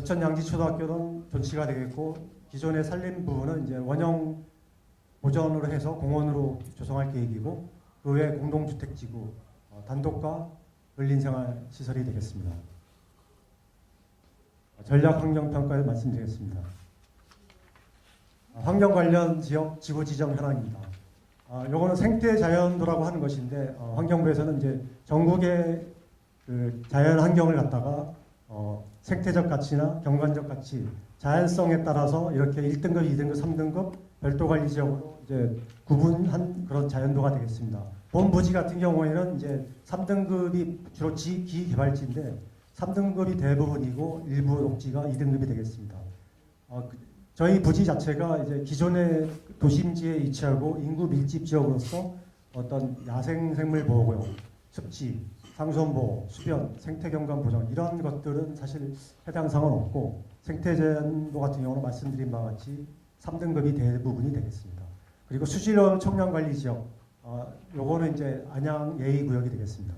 저천양지초등학교는 존치가 되겠고 기존의 살림 부분은 이제 원형 보전으로 해서 공원으로 조성할 계획이고 그 외 공동주택지구 단독과 근린생활시설이 되겠습니다. 전략환경평가에 말씀드리겠습니다. 환경 관련 지역 지구 지정 현황입니다. 요거는 생태자연도라고 하는 것인데 환경부에서는 이제 전국의 그 자연 환경을 갖다가 생태적 가치나 경관적 가치, 자연성에 따라서 이렇게 1등급, 2등급, 3등급 별도 관리 지역으로 이제 구분한 그런 자연도가 되겠습니다. 본부지 같은 경우에는 이제 3등급이 주로 기개발지인데 3등급이 대부분이고 일부 녹지가 2등급이 되겠습니다. 저희 부지 자체가 이제 기존의 도심지에 위치하고 인구 밀집 지역으로서 어떤 야생생물 보호구역, 습지, 상수원보호, 수변, 생태경관 보전 이런 것들은 사실 해당 사항은 없고 생태자연도 같은 경우는 말씀드린 바와 같이 3등급이 대부분이 되겠습니다. 그리고 수질원 청량관리지역, 요거는 이제 안양 예의구역이 되겠습니다.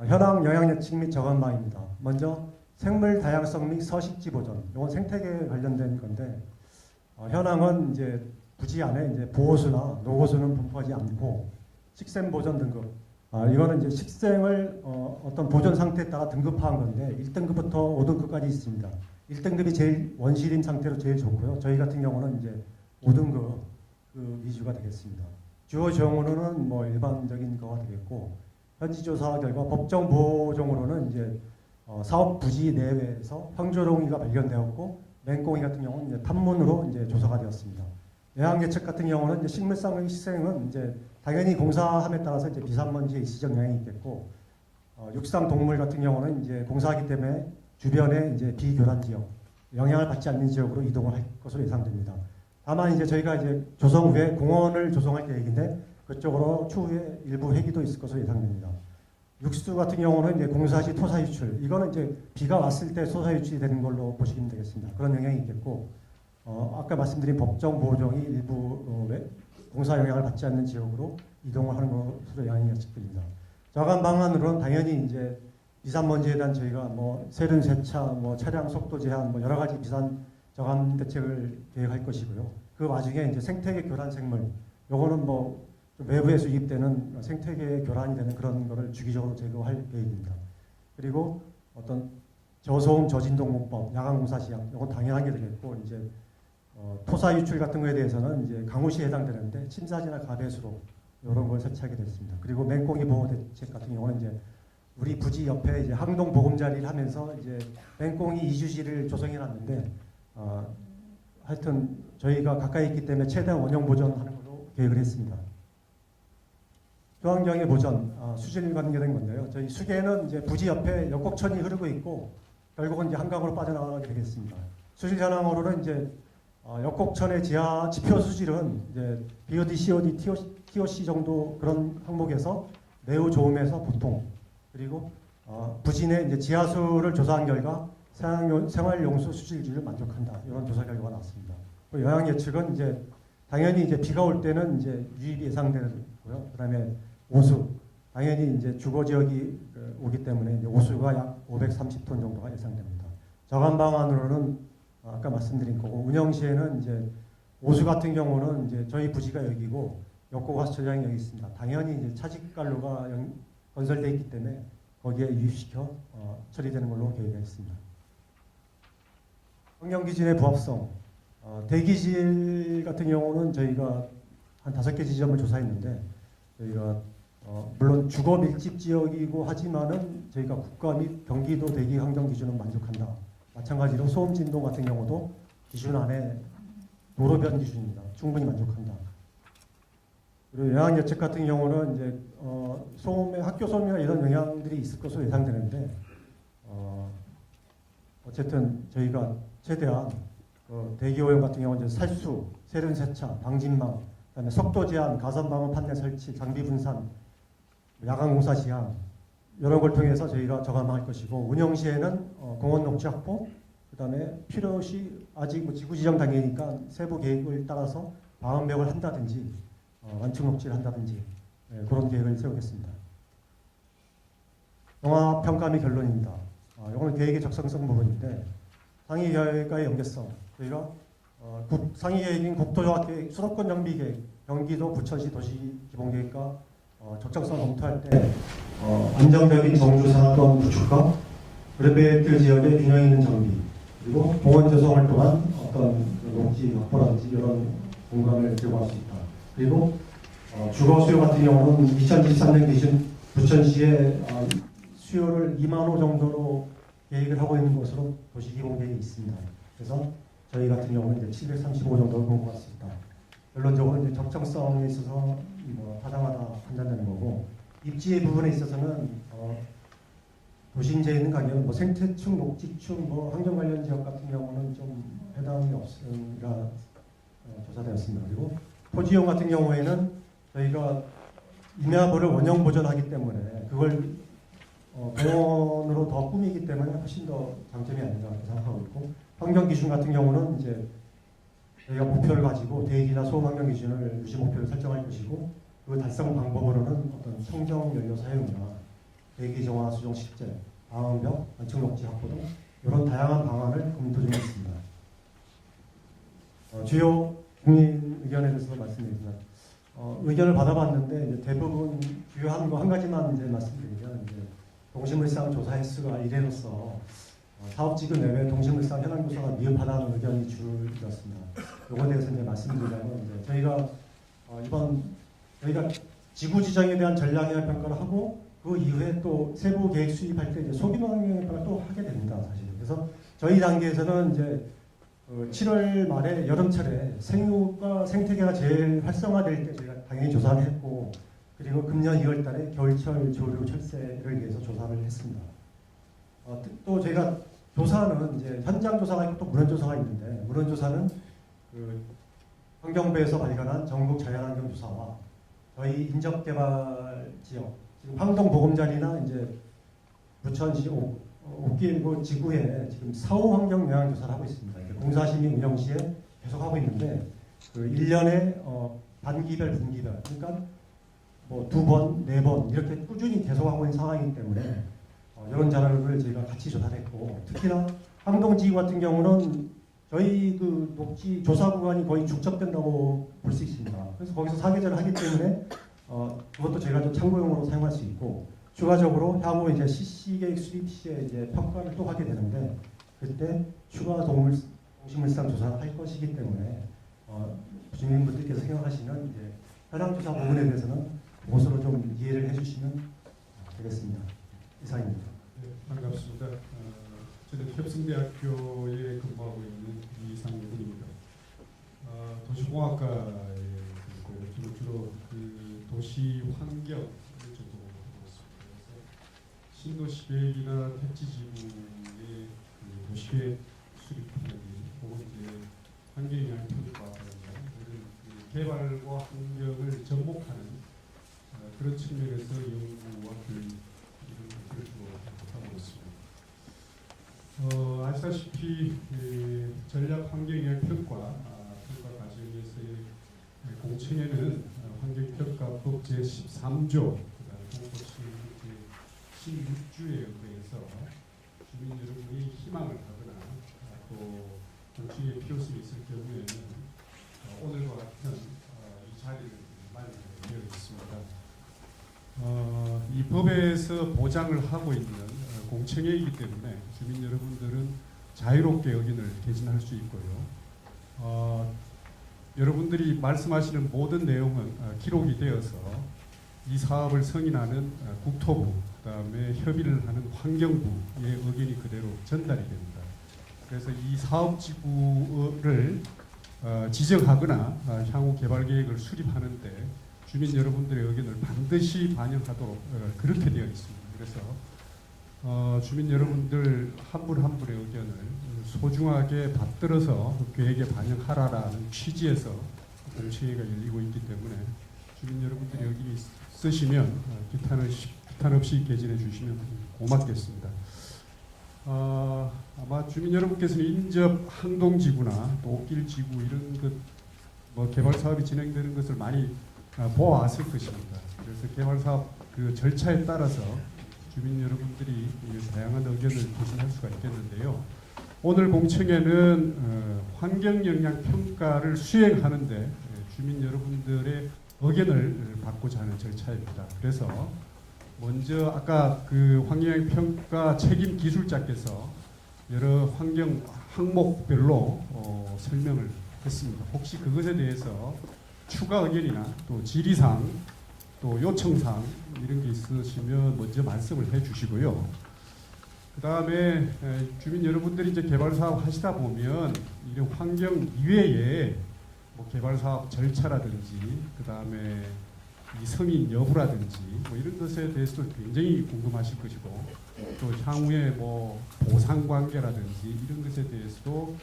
현황 영향 예측 및 저감망입니다. 먼저 생물 다양성 및 서식지 보전, 이건 생태계에 관련된 건데 현황은 이제 부지 안에 이제 보호수나 노고수는 분포하지 않고 식생 보전 등급, 이거는 이제 식생을 어떤 보존 상태에 따라 등급화한 건데 1등급부터 5등급까지 있습니다. 1등급이 제일 원시림 상태로 제일 좋고요. 저희 같은 경우는 이제 5등급 그 위주가 되겠습니다. 주요 조형으로는 뭐 일반적인 거가 되겠고 현지 조사 결과 법정 보호종으로는 이제 사업 부지 내외에서 황조롱이가 발견되었고 맹꽁이 같은 경우는 이제 탐문으로 이제 조사가 되었습니다. 예방 예측 같은 경우는 이제 식물성 식생은 이제 당연히 공사함에 따라서 이제 비산먼지의 일시적 영향이 있겠고 육상 동물 같은 경우는 이제 공사하기 때문에 주변에 이제 비교란 지역, 영향을 받지 않는 지역으로 이동을 할 것으로 예상됩니다. 다만 이제 저희가 이제 조성 후에 공원을 조성할 계획인데 그쪽으로 추후에 일부 회기도 있을 것으로 예상됩니다. 육수 같은 경우는 이제 공사 시 토사 유출, 이거는 이제 비가 왔을 때 토사 유출이 되는 걸로 보시면 되겠습니다. 그런 영향이 있겠고 아까 말씀드린 법정 보호종이 일부 공사 영향을 받지 않는 지역으로 이동을 하는 것으로 영향이 예측됩니다. 저감 방안으로는 당연히 이제 비산먼지에 대한 저희가 뭐 세륜 세차, 뭐 차량 속도 제한, 뭐 여러 가지 비산 저감 대책을 계획할 것이고요. 그 와중에 이제 생태계 교란 생물, 요거는 뭐 외부에서 유입되는 생태계 교란이 되는 그런 거를 주기적으로 제거할 계획입니다. 그리고 어떤 저소음 저진동문법, 야간공사 시약, 이건 당연한 게 되겠고 이제 토사 유출 같은 거에 대해서는 이제 강우시에 해당되는데 침사지나 가배수로 이런 걸 설치하게 됐습니다. 그리고 맹꽁이 보호 대책 같은 경우는 이제 우리 부지 옆에 이제 항동 보금자리를 하면서 이제 맹꽁이 이주지를 조성해 놨는데 하여튼 저희가 가까이 있기 때문에 최대한 원형 보존하는 걸로 계획을 했습니다. 교환경의 보전, 수질 관계된 건데요. 저희 수계는 이제 부지 옆에 역곡천이 흐르고 있고 결국은 이제 한강으로 빠져나가게 되겠습니다. 수질 현황으로는 이제 역곡천의 지하 지표 수질은 이제 BOD, COD, TOC 정도 그런 항목에서 매우 좋음에서 보통, 그리고 부진의 이제 지하수를 조사한 결과 생활용수 수질주를 만족한다, 이런 조사 결과가 나왔습니다. 영향 예측은 이제 당연히 이제 비가 올 때는 이제 유입이 예상되고요. 그다음에 오수, 당연히 이제 주거 지역이 오기 때문에 이제 오수가 약 530톤 정도가 예상됩니다. 저감 방안으로는 아까 말씀드린 거고, 운영 시에는 이제 오수 같은 경우는 이제 저희 부지가 여기고 역고가스처장이 여기 있습니다. 당연히 이제 차직관로가 건설되어 있기 때문에 거기에 유입시켜 처리되는 걸로 계획이 있습니다. 환경기준의 부합성, 대기질 같은 경우는 저희가 한 5개 지점을 조사했는데 저희가 물론 주거 밀집 지역이고 하지만은 저희가 국가 및 경기도 대기 환경 기준은 만족한다. 마찬가지로 소음 진동 같은 경우도 기준 안에 도로변 기준입니다. 충분히 만족한다. 그리고 영향 예측 같은 경우는 이제 소음의 학교 소음이나 이런 영향들이 있을 것으로 예상되는데 어쨌든 저희가 최대한 대기 오염 같은 경우는 이제 살수, 세륜 세차, 방진망, 그다음에 속도 제한, 가선 방어 판넬 설치, 장비 분산, 야간 공사 시행 이런 걸 통해서 저희가 저감할 것이고, 운영 시에는 공원 녹지 확보, 그다음에 필요시 아직 뭐 지구 지정 단계니까 세부 계획을 따라서 방음벽을 한다든지 완충 녹지를 한다든지 그런 계획을 세우겠습니다. 영화 평가 및 결론입니다. 이거는 계획의 적성성 부분인데 상위 계획과의 연계성 저희가 상위 계획인 국토종합계획 수도권 정비 계획 경기도 부천시 도시기본계획과 적정성 검토할 때 안정적인 정주산업권 구축과 그래베이트 지역의 균형 있는 정비 그리고 공원 조성을 통한 어떤 녹지 확보라든지 이런 공간을 제공할 수 있다. 그리고 주거 수요 같은 경우는 2023년 기준 부천시의 수요를 2만 호 정도로 계획을 하고 있는 것으로 도시기본계획이 있습니다. 그래서 저희 같은 경우는 이제 735 정도를 공부할 수 있다. 결론적으로 이제 적정성에 있어서 타당하다 판단되는 거고 입지 부분에 있어서는 도심지에 있는 가격은 생태축, 녹지축, 환경 관련 지역 같은 경우는 좀 해당이 없으리라 조사되었습니다. 그리고 토지용 같은 경우에는 저희가 임야부를 원형 보존하기 때문에 그걸 공원으로 더 꾸미기 때문에 훨씬 더 장점이 아닌가 생각하고 있고 환경 기준 같은 경우는 이제 저희가 목표를 가지고 대기나 소음 환경 기준을 유지 목표를 설정할 것이고 그 달성 방법으로는 어떤 청정 연료 사용이나 대기 정화 수정 식재, 방음벽, 원층 녹지 확보 등 이런 다양한 방안을 검토 중에 있습니다. 주요 국민 의견에 대해서 말씀드리지만 의견을 받아봤는데 이제 대부분 주요한 거 한 가지만 이제 말씀드리면 이제 동시물상 조사 횟수가 이래로서 사업지구 내외 동시물상 현황 조사가 미흡하다는 의견이 주였습니다. 이거에 대해서 이제 말씀드리자면 이제 저희가 저희가 지구 지정에 대한 전략 영향 평가를 하고 그 이후에 또 세부 계획 수립할 때 이제 소규모 영향 평가 또 하게 됩니다, 사실. 그래서 저희 단계에서는 이제 7월 말에 여름철에 생육과 생태계가 제일 활성화될 때 저희가 당연히 조사를 했고 그리고 금년 2월 달에 겨울철 조류 철새를 위해서 조사를 했습니다. 또 저희가 조사는 이제 현장 조사가 있고 또 문헌 조사가 있는데 문헌 조사는 그 환경부에서 발간한 전국 자연환경 조사와 저희 인접개발 지역 지금 황동 보금자리나 이제 부천시 옥길고 지구에 지금 사후 환경 영향 조사를 하고 있습니다. 공사심의 운영 시에 계속 하고 있는데 그 1년에 반기별, 분기별 그러니까 뭐 2번, 4번 이렇게 꾸준히 계속하고 있는 상황이기 때문에 이런 자료를 저희가 같이 조사를 했고 특히나 황동지구 같은 경우는 저희 그 녹지 조사 구간이 거의 축적된다고 볼 수 있습니다. 그래서 거기서 사계절을 하기 때문에 그것도 저희가 좀 참고용으로 사용할 수 있고 추가적으로 향후 이제 CC계획 수립 시에 이제 평가를 또 하게 되는데 그때 추가 동시물상 조사를 할 것이기 때문에 주민분들께서 생각하시는 이제 현황 조사 부분에 대해서는 그것으로 좀 이해를 해주시면 되겠습니다. 이상입니다. 네, 반갑습니다. 저는 협승대학교에 근무하고 있는 이상군입니다. 도시공학과에 주로 그 도시 환경을 전공하고 있습니다. 그래서 신도시 계획이나 택지지구의 그 도시계획 수립하기 혹은 이제 환경영향 평가라든가 이런 개발과 환경을 접목하는 그런 측면에서 연구와 교육 이런 것들을 주로 하고 있습니다. 아시다시피 전략 환경영향 평가 과정에서의 공청회는 환경평가법 제13조 공포시 제16주에 의해서 주민 여러분이 희망을 하거나 또 정치에 필요성이 있을 경우에는 오늘과 같은 이 자리를 마련되어 있습니다. 이 법에서 보장을 하고 있는 공청회이기 때문에 주민 여러분들은 자유롭게 의견을 개진할 수 있고요. 여러분들이 말씀하시는 모든 내용은 기록이 되어서 이 사업을 승인하는 국토부, 그다음에 협의를 하는 환경부의 의견이 그대로 전달이 됩니다. 그래서 이 사업지구를 지정하거나 향후 개발 계획을 수립하는데 주민 여러분들의 의견을 반드시 반영하도록 그렇게 되어 있습니다. 그래서 주민 여러분들 한 분 한 분의 의견을 소중하게 받들어서 계획에 반영하라라는 취지에서 공청회가 열리고 있기 때문에 주민 여러분들의 의견이 있으시면 비탄 없이 개진해 주시면 고맙겠습니다. 아마 주민 여러분께서는 인접 항동지구나 또 옥길지구 이런 개발 사업이 진행되는 것을 많이 보아왔을 것입니다. 그래서 개발 사업 그 절차에 따라서 주민 여러분들이 다양한 의견을 개진할 수가 있겠는데요. 오늘 공청회는 환경 영향 평가를 수행하는데 주민 여러분들의 의견을 받고자 하는 절차입니다. 그래서 먼저 아까 그 환경 영향 평가 책임 기술자께서 여러 환경 항목별로 설명을 했습니다. 혹시 그것에 대해서 추가 의견이나 또 질의사항 또 요청사항 이런 게 있으시면 먼저 말씀을 해주시고요. 그 다음에 주민 여러분들이 이제 개발 사업 하시다 보면 이런 환경 이외에 뭐 개발 사업 절차라든지 그 다음에 이 승인 여부라든지 뭐 이런 것에 대해서도 굉장히 궁금하실 것이고 또 향후에 뭐 보상 관계라든지 이런 것에 대해서도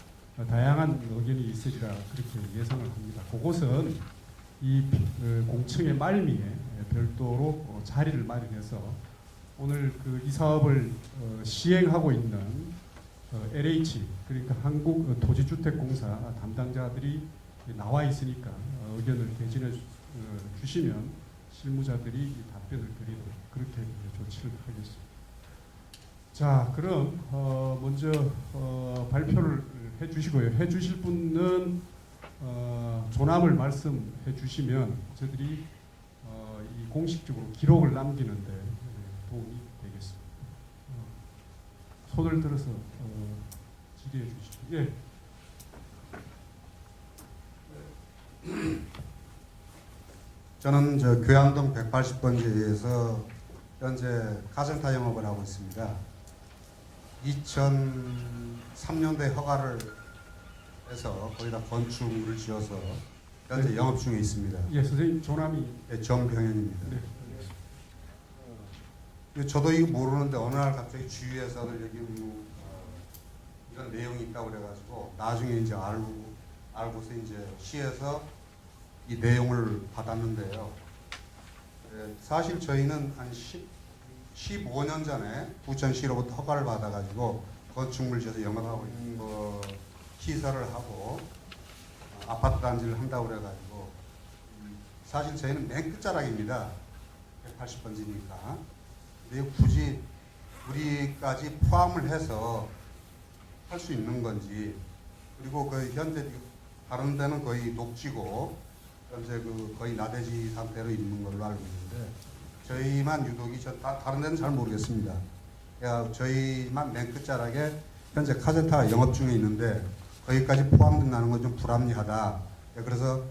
다양한 의견이 있으리라 그렇게 예상을 합니다. 그것은 이 공청회 말미에 별도로 자리를 마련해서 오늘 그 이 사업을 시행하고 있는 LH 그러니까 한국토지주택공사 담당자들이 나와 있으니까 의견을 개진해 주시면 실무자들이 답변을 드리도록 그렇게 조치를 하겠습니다. 자, 그럼 먼저 발표를 해주시고요. 해주실 분은 조남을 말씀해 주시면 저희들이 이 공식적으로 기록을 남기는데 도움이 되겠습니다. 손을 들어서 질의해 주시죠. 예. 저는 저 교양동 180번지에서 현재 카센터 영업을 하고 있습니다. 2003년도에 허가를 해서 거기다 건축물을 지어서 현재 네. 영업 중에 있습니다. 예, 선생님 조남이 네, 정병현입니다. 네. 저도 이거 모르는데 어느 날 갑자기 주위에서는 여기 이런 내용이 있다고 그래가지고 나중에 이제 알고서 이제 시에서 이 내용을 받았는데요. 사실 저희는 한 15년 전에 부천시로부터 허가를 받아가지고 건축물 지어서 영업하고 있는 거 시설을 하고 아파트 단지를 한다고 그래가지고 사실 저희는 맨 끝자락입니다. 180번지니까. 근데 굳이 우리까지 포함을 해서 할 수 있는 건지 그리고 그 현재 다른 데는 거의 녹지고 현재 그 거의 나대지 상태로 있는 걸로 알고 있는데 저희만 유독이 다른 데는 잘 모르겠습니다. 저희만 맨 끝자락에 현재 카센터가 영업 중에 있는데 거기까지 포함된다는 건 좀 불합리하다. 그래서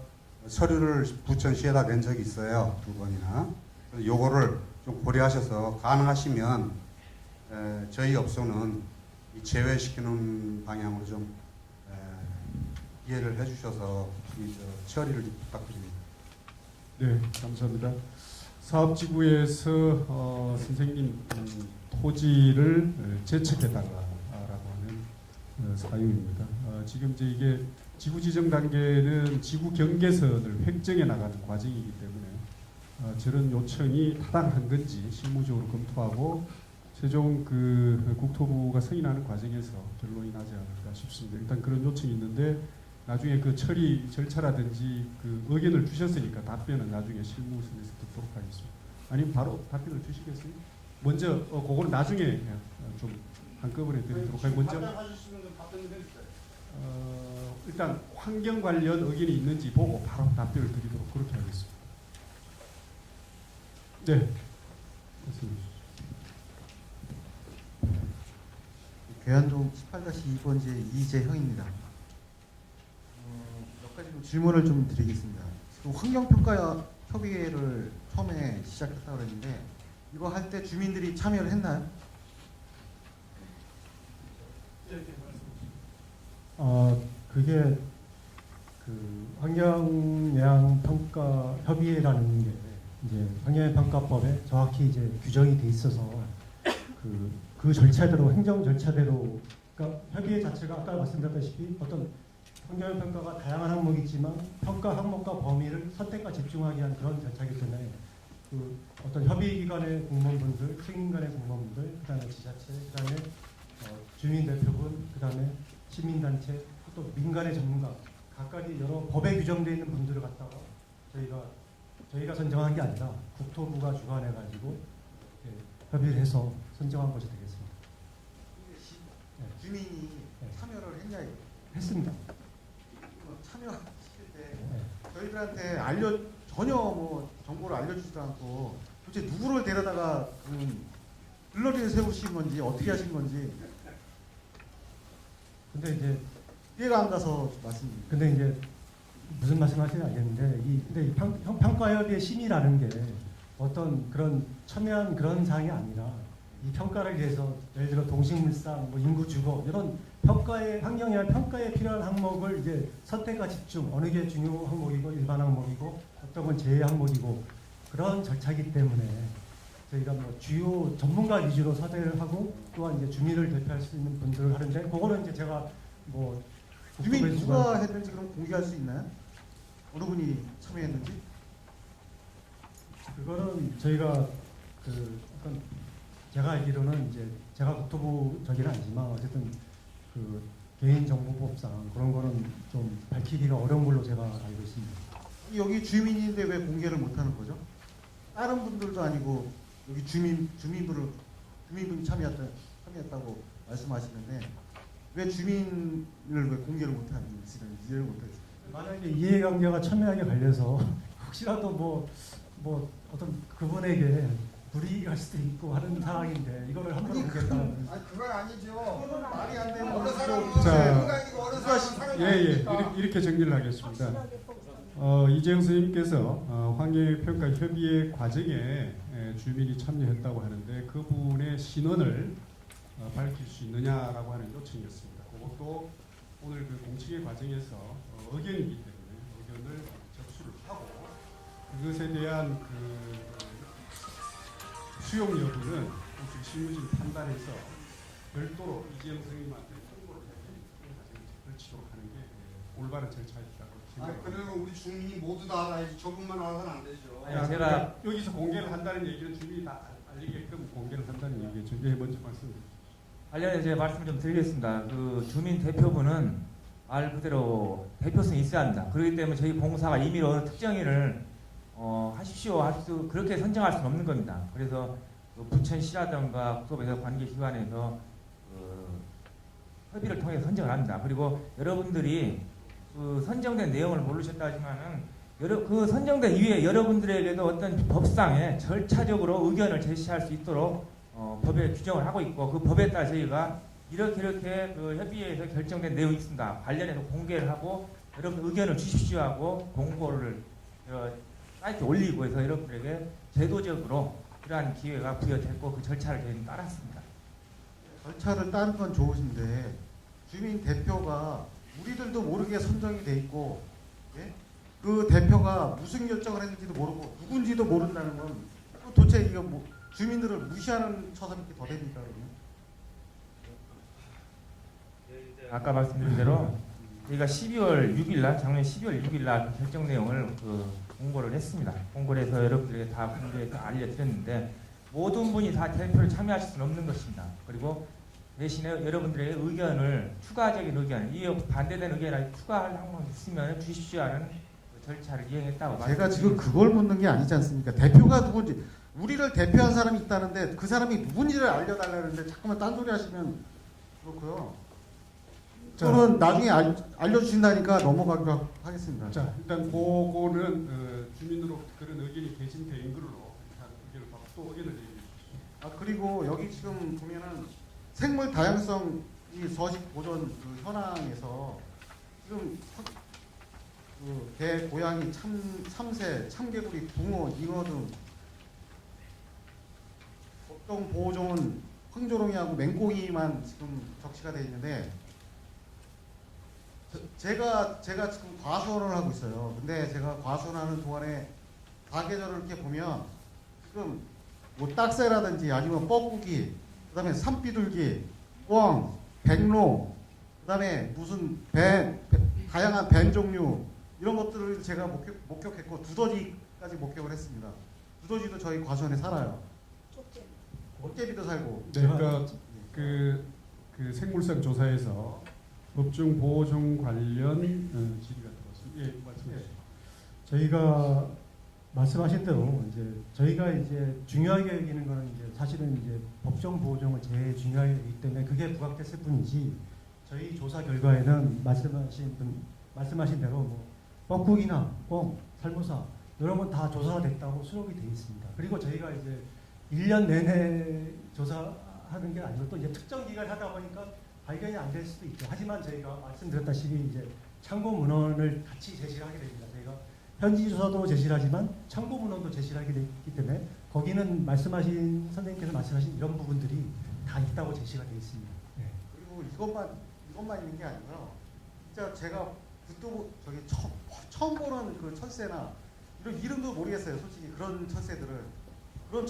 서류를 부천시에다 낸 적이 있어요. 2번이나. 그래서 요거를 좀 고려하셔서 가능하시면 저희 업소는 제외시키는 방향으로 좀 이해를 해주셔서 처리를 부탁드립니다. 네, 감사합니다. 사업지구에서 선생님 토지를 재척해달라라고 하는 사유입니다. 지금 이제 이게 지구 지정 단계는 지구 경계선을 획정해 나가는 과정이기 때문에 저런 요청이 타당한 건지 실무적으로 검토하고 최종 그 국토부가 승인하는 과정에서 결론이 나지 않을까 싶습니다. 일단 그런 요청이 있는데 나중에 그 처리 절차라든지 그 의견을 주셨으니까 답변은 나중에 실무선에서 듣도록 하겠습니다. 아니면 바로 답변을 주시겠어요? 먼저 그거는 나중에 좀 한꺼번에 드리도록 하겠습니다. 먼저 일단 환경 관련 의견이 있는지 보고 바로 답변을 드리도록 그렇게 하겠습니다. 네. 말씀해 괴한동 18-2번지의 이재형입니다. 몇 가지 좀 질문을 좀 드리겠습니다. 지금 환경평가 협의회를 처음에 시작했다고 했는데 이거 할 때 주민들이 참여를 했나요? 그게 그 환경영향평가 협의회라는 게 이제 환경영향평가법에 정확히 이제 규정이 돼 있어서 그 절차대로 행정 절차대로 그러니까 협의회 자체가 아까 말씀드렸다시피 어떤 환경영향평가가 다양한 항목이 있지만 평가 항목과 범위를 선택과 집중하기 위한 그런 절차이기 때문에 그 어떤 협의기관의 공무원분들, 승인관의 공무원분들, 그다음에 지자체, 그다음에 주민 대표분, 그다음에 시민단체, 또 민간의 전문가 각각이 여러 법에 규정되어 있는 분들을 갖다가 저희가 선정한 게 아니라 국토부가 주관해가지고 협의를 해서 선정한 것이 되겠습니다. 주민이 네. 참여를 했냐 이거. 했습니다. 참여시킬 때 네. 저희들한테 전혀 뭐 정보를 알려주지도 않고 도대체 누구를 데려다가 글러리를 세우신 건지 어떻게 하신 건지 근데 이제 이해가 안 가서 말씀드립니다. 근데 이제 무슨 말씀하시는지 알겠는데 근데 이 평가협의회 심의라는 게 어떤 그런 첨예한 그런 사항이 아니라 이 평가를 위해서 예를 들어 동식물상, 뭐 인구 주거 이런 평가의 환경이나 평가에 필요한 항목을 이제 선택과 집중 어느 게 중요 항목이고 일반 항목이고 어떤 건 제외 항목이고 그런 절차이기 때문에 저희가 뭐 주요 전문가 위주로 섭외를 하고 또한 이제 주민을 대표할 수 있는 분들을 하는데 그거는 이제 제가 뭐 주민 국토부의 누가 했는지 그럼 공개할 수 있나요? 어느 분이 참여했는지? 그거는 저희가 그 약간 제가 알기로는 이제 제가 국토부 저기는 아니지만 어쨌든 그 개인정보법상 그런 거는 좀 밝히기가 어려운 걸로 제가 알고 있습니다. 여기 주민인데 왜 공개를 못하는 거죠? 다른 분들도 아니고 여기 주민분이 참여했다고 말씀하시는데 왜 주민을 왜 공개를 못하는지 이해를 못하겠어요. 만약에 이해관계가 첨예하게 갈려서 혹시라도 뭐 어떤 그분에게 불이익할 수도 있고 하는 상황인데 이거를 함부로 공개했다는 아니 그건 아니죠. 그거는 말이 안 되는 어느 거죠. 사람은 자, 인간이고 어느 사람은 예, 사람이 이렇게 정리를 하겠습니다. 이재영 선생님께서 환경평가협의회 과정에 주민이 참여했다고 하는데 그분의 신원을 밝힐 수 있느냐라고 하는 요청이었습니다. 그것도 오늘 그 공청회 과정에서 의견이기 때문에 의견을 접수를 하고 그것에 대한 그 수용 여부는 공식 실무진 판단해서 별도로 이재영 선생님한테 통보를 해서 걸치도록 하는 게 올바른 절차이라고 아니 생각합니다. 그러면 우리 주민이 모두 다 알아야지 저분만 알아서는 안 되죠. 아니, 제가- 그러니까 여기서 공개를 한다는 얘기는 주민이 다 알리게끔 공개를 한다는 얘기죠. 이게 먼저 말씀드립니다. 관련해서 제가 말씀 좀 드리겠습니다. 그 주민 대표부는 말 그대로 대표성이 있어야 합니다. 그렇기 때문에 저희 공사가 임의로 어느 특정인을 하십시오 그렇게 선정할 수는 없는 겁니다. 그래서 그 부천시라든가 국토부에서 관계기관에서 협의를 통해 선정을 합니다. 그리고 여러분들이 그 선정된 내용을 모르셨다 하지만은 그 선정된 이후에 여러분들에게도 어떤 법상에 절차적으로 의견을 제시할 수 있도록 법에 규정을 하고 있고 그 법에 따라 저희가 이렇게 그 협의회에서 결정된 내용이 있습니다. 관련해서 공개를 하고 여러분 의견을 주십시오 하고 공고를 사이트에 올리고 해서 여러분들에게 제도적으로 그러한 기회가 부여됐고 그 절차를 저희는 따랐습니다. 절차를 따른 건 좋으신데 주민 대표가 우리들도 모르게 선정이 돼 있고 예? 그 대표가 무슨 결정을 했는지도 모르고 누군지도 모른다는 건 도대체 이거 뭐 주민들을 무시하는 처사밖에 더 됩니까 그러면? 아까 말씀드린 대로 저희가 12월 6일 날 작년 12월 6일 날 결정 내용을 공고를 했습니다. 공고를 해서 여러분들에게 다 공개해서 알려드렸는데 모든 분이 다 대표를 참여하실 수는 없는 것입니다. 그리고 대신에 여러분들의 의견을 추가적인 의견, 이 반대되는 의견을 추가할 항목이 있으면 주십시오 하는 그 절차를 이행했다고 제가 지금 그걸 묻는 게 아니지 않습니까? 대표가 누군지 우리를 대표한 사람이 있다는데 그 사람이 누군지를 알려달라는데 자꾸만 딴소리 하시면 그렇고요. 저는 나중에 알려주신다니까 넘어가기로 하겠습니다. 자, 일단 그거는 주민으로 그런 의견이 개진된 걸로 일단 의견을 받고 또 의견을 얘기해 주십시오. 그리고 여기 지금 보면은 생물 다양성 이 서식 보존 그 현황에서 지금 그 개, 고양이, 참새, 참개구리, 붕어, 잉어 등 법정 보호종은 황조롱이하고 맹꽁이만 지금 적시가 되어 있는데 제가 지금 과수원을 하고 있어요. 근데 제가 과수원하는 동안에 사계절을 이렇게 보면 지금 뭐 딱새라든지 아니면 뻐꾸기, 그다음에 산비둘기, 꿩, 백로, 그다음에 무슨 다양한 뱀 종류 이런 것들을 제가 목격했고 두더지까지 목격을 했습니다. 두더지도 저희 과수원에 살아요. 롯개비도 살고. 네, 그러니까 그 생물상 조사에서 법정 보호종 관련 질의가 들어왔습니다. 예, 말씀해 주시죠. 저희가 말씀하신 대로 이제 저희가 이제 중요하게 여기는 거는 이제 사실은 이제 법정 보호종을 제일 중요하게 여기기 때문에 그게 부각됐을 뿐이지 저희 조사 결과에는 말씀하신 대로 뭐 뻐꾸기나 꽁, 살모사 이런 건 다 조사가 됐다고 수록이 돼 있습니다. 그리고 저희가 이제 1년 내내 조사하는 게 아니고 또 이제 특정 기간 하다 보니까 발견이 안 될 수도 있죠. 하지만 저희가 말씀드렸다시피 이제 참고 문헌을 같이 제시를 하게 됩니다. 저희가 현지 조사도 제시를 하지만 참고 문헌도 제시를 하게 되기 때문에 거기는 선생님께서 말씀하신 이런 부분들이 다 있다고 제시가 되어 있습니다. 네. 그리고 이것만 있는 게 아니고요. 진짜 제가 그것도 저기 처음 보는 그 철새나 이런 이름도 모르겠어요. 솔직히 그런 철새들도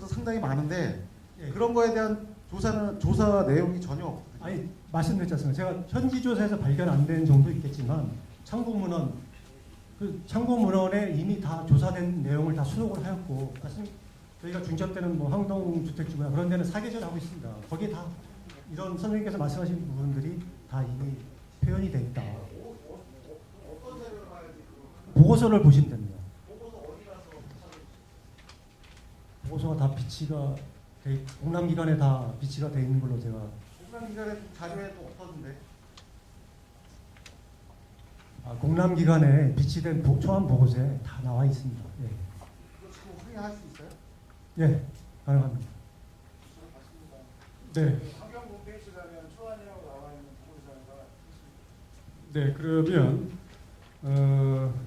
상당히 많은데 예. 그런 거에 대한 조사 내용이 전혀 없거든요. 아니 말씀드렸지 않습니까? 제가 현지 조사에서 발견 안 된 정도 있겠지만 참고 문헌 그 참고 문헌에 이미 다 조사된 내용을 다 수록을 하였고 저희가 중첩 때는 뭐 항동 주택지구나 그런 데는 사계절 하고 있습니다. 거기에 다 이런 선생님께서 말씀하신 부분들이 다 이미 표현이 돼 있다. 어떤 자료를 봐야 돼? 보고서를 보시면 됩니다. 보고서 어디 가서 찾아주세요. 보고서가 다 비치가 공람기관에 다 비치가 돼 있는 걸로 제가 공감기관의 자료에도 없었는데 공람기관에 비치된 초안 보고서에 다 나와 있습니다. 예, 이거 지금 확인할 수 있어요? 예 가능합니다. 네. 환경 홈페이지 가면 초안이라고 나와 있는 보고서가 네, 그러면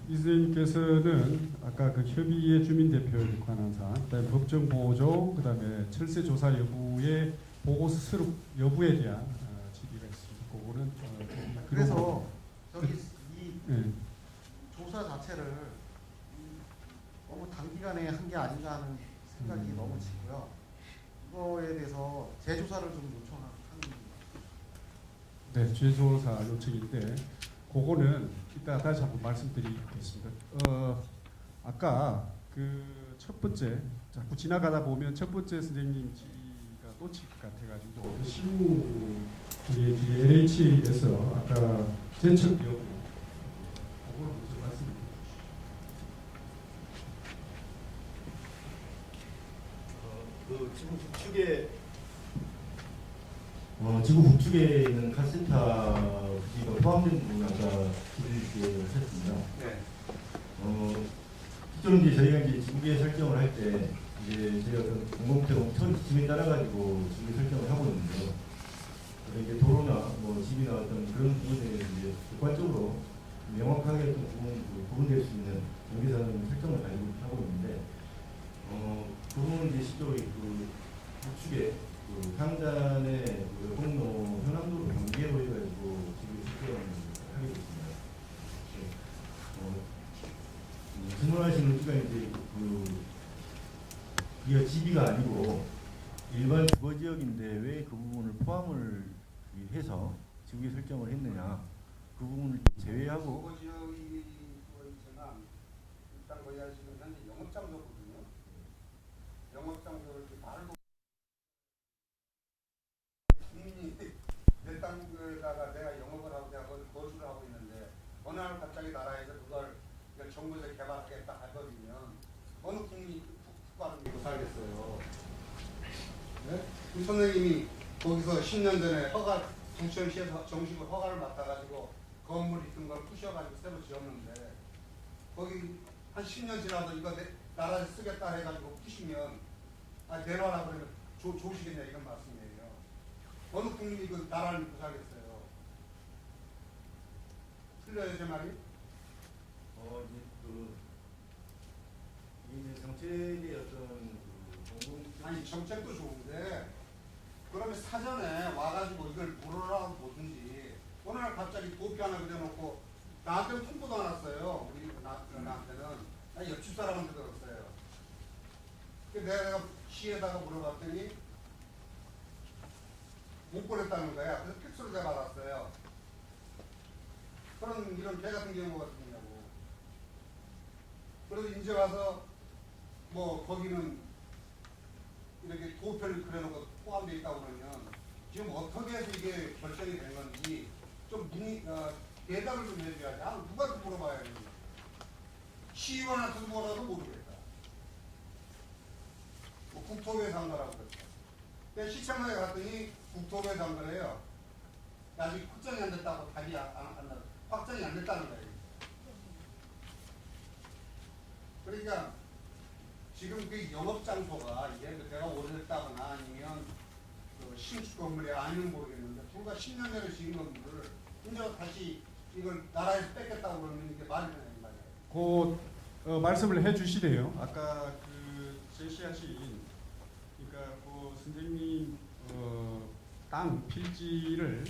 이 선생님께서는 아까 그 협의회 주민대표에 관한 사항, 그다음에 법정 보호조, 그다음에 철새 조사 여부의 보고서 수록 여부에 대한 질의가 있습니다. 그거는 그래서 저기 이 네. 조사 자체를 너무 단기간에 한 게 아닌가 하는 생각이 너무 지고요. 이거에 대해서 재조사를 좀 요청하는 네, 재조사 요청인데 그거는 이따 다시 한번 말씀드리겠습니다. 아까 그 첫 번째 자꾸 지나가다 보면 첫 번째 선생님 지가 놓칠 것 같아가지고 실무 LH에서 아까 제척 여부 그거를 먼저 말씀드립니다. 지구 지구 북측에 있는 카센터 부지가 포함된 부분 아까 드리게 하셨습니다. 네. 기존 이제 저희가 이제 지구계 설정을 할 때 이제 저희가 그 공공주택 지에 따라 가지고 지구계 설정을 하고 있는데요. 이게 도로나 뭐 집이나 어떤 그런 부분에 이제 객관적으로 명확하게 어떤 구분될 수 있는 경계선 설정을 가지고 하고 있는데 그 부분은 이제 실제로 그 북측에 그 상단의 그 공로 현암도로 경계로 해가지고 지금 설정을 하게 됐습니다. 질문하신 우리가 이제 그게 집이가 아니고 일반 주거 지역인데 왜 그 부분을 포함을 해서 지구계 설정을 했느냐 그 부분을 제외하고 주거 지역이 있지만 일단 거기가 지금 현재 영업장소거든요. 영업장소를 말로 국민이 내 땅에다가 내가 영업을 하고 내가 거기 거주를 하고 있는데 어느 날 갑자기 나라에서 그걸 정부에서 개발하겠다 하거든요. 어느 국민이 국가는 믿고 살겠어요. 네? 그 선생님이 거기서 10년 전에 부천시에서 정식으로 허가를 맡아가지고 건물 있던 걸 부셔가지고 새로 지었는데 거기 한 10년 지나서 이거 나라에 쓰겠다 해가지고 부시면 내놔라 그러면 좋으시겠냐 이런 말씀이에요. 어느 국민이 그 나라를 믿고 살겠어요. 틀려요 제 말이? 이제 정책의 어떤 공공 아니 정책도 좋은데 그러면 사전에 와가지고 이걸 물으라고 보든지 어느 날 갑자기 도표 하나 그려놓고 나한테는 통보도 안 왔어요. 나한테는 나 옆집 사람한테 들었어요. 내가 시에다가 물어봤더니 못 보냈다는 거야. 그래서 팩스로 내가 받았어요. 그런 이런 개 같은 경우가 있냐고. 그래서 이제 와서 뭐 거기는 이렇게 도표를 그려놓고 포함되어 있다고 그러면 지금 어떻게 해서 이게 결정이 된 건지 좀 대답을 좀 해줘야지. 누가 물어봐야 돼. 시의원한테 물어도 모르겠다. 국토부에서 한 거라고 그랬어요. 근데 시청에 갔더니 국토부에서 한 거래요. 아직 확정이 안 됐다고 답이 확정이 안 됐다는 거예요. 그러니까 지금 그 영업 장소가 이게 내가 오래됐다거나 아니면 그 신축 건물이 아니면 모르겠는데 불과 10년 전에 지은 건물을 이제 다시 이걸 나라에서 뺏겠다고 그러면 이게 말이 되는 말이에요. 말씀을 해주시래요. 아까 그 제시하신 그러니까 그 선생님 땅 필지를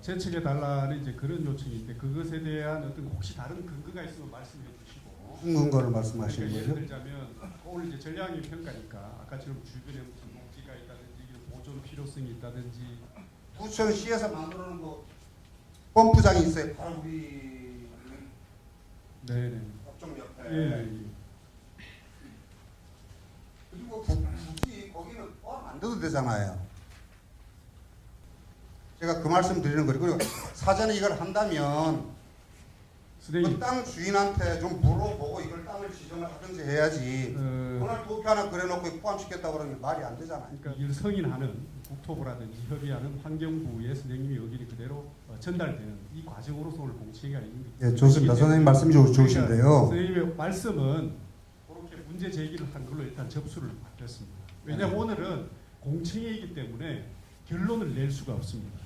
제척해 달라는 이제 그런 요청인데 그것에 대한 어떤 혹시 다른 근거가 있으면 말씀해 주시고. 무슨 근거를 말씀하시는 그러니까 예를 거죠? 들자면 오늘 이제 전략의 평가니까 아까처럼 주변에 무슨 녹지가 있다든지 보존 필요성이 있다든지. 부천시에서 만들어 놓은 거 펌프장이 있어요. 바로 우리 네네. 업종 옆에. 예. 그리고 굳이 거기는 안 돼도 되잖아요. 제가 그 말씀 드리는 거예요. 그리고 사전에 이걸 한다면 선생님. 그 땅 주인한테 좀 물어보고 이걸 땅을 지정을 하든지 해야지. 오늘 도표 하나 그려놓고 포함시켰다고 그러면 말이 안 되잖아요. 그러니까 이를 승인하는 국토부라든지 협의하는 환경부의 선생님의 의견이 그대로 전달되는 이 과정으로서 오늘 공청회가 있는 거죠. 예, 좋습니다. 선생님 말씀이 좋으신데요. 선생님의 말씀은 그렇게 문제 제기를 한 걸로 일단 접수를 받겠습니다. 왜냐하면 오늘은 공청회이기 때문에 결론을 낼 수가 없습니다.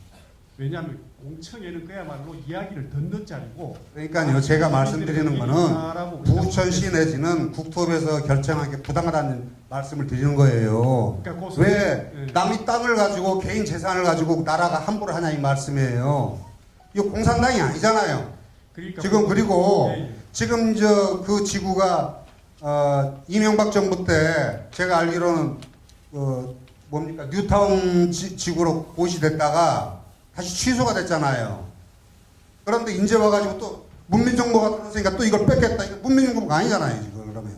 왜냐하면 공청회는 그야말로 이야기를 듣는 자리고. 그러니까요, 제가 말씀드리는 거는 부천시 내지는 국토부에서 결정하기 부당하다는 말씀을 드리는 거예요. 그러니까 그 왜 남이 땅을 가지고 개인 재산을 가지고 나라가 함부로 하냐 이 말씀이에요. 이거 공산당이 아니잖아요. 그러니까 지금 그리고 예, 예. 지금 저 그 지구가 이명박 정부 때 제가 알기로는 뭡니까 뉴타운 지구로 고시됐다가 다시 취소가 됐잖아요. 그런데 이제 와가지고 또 문민정부가 들어서니까 또 이걸 뺏겠다. 이거 문민정부가 아니잖아요 지금 그러면.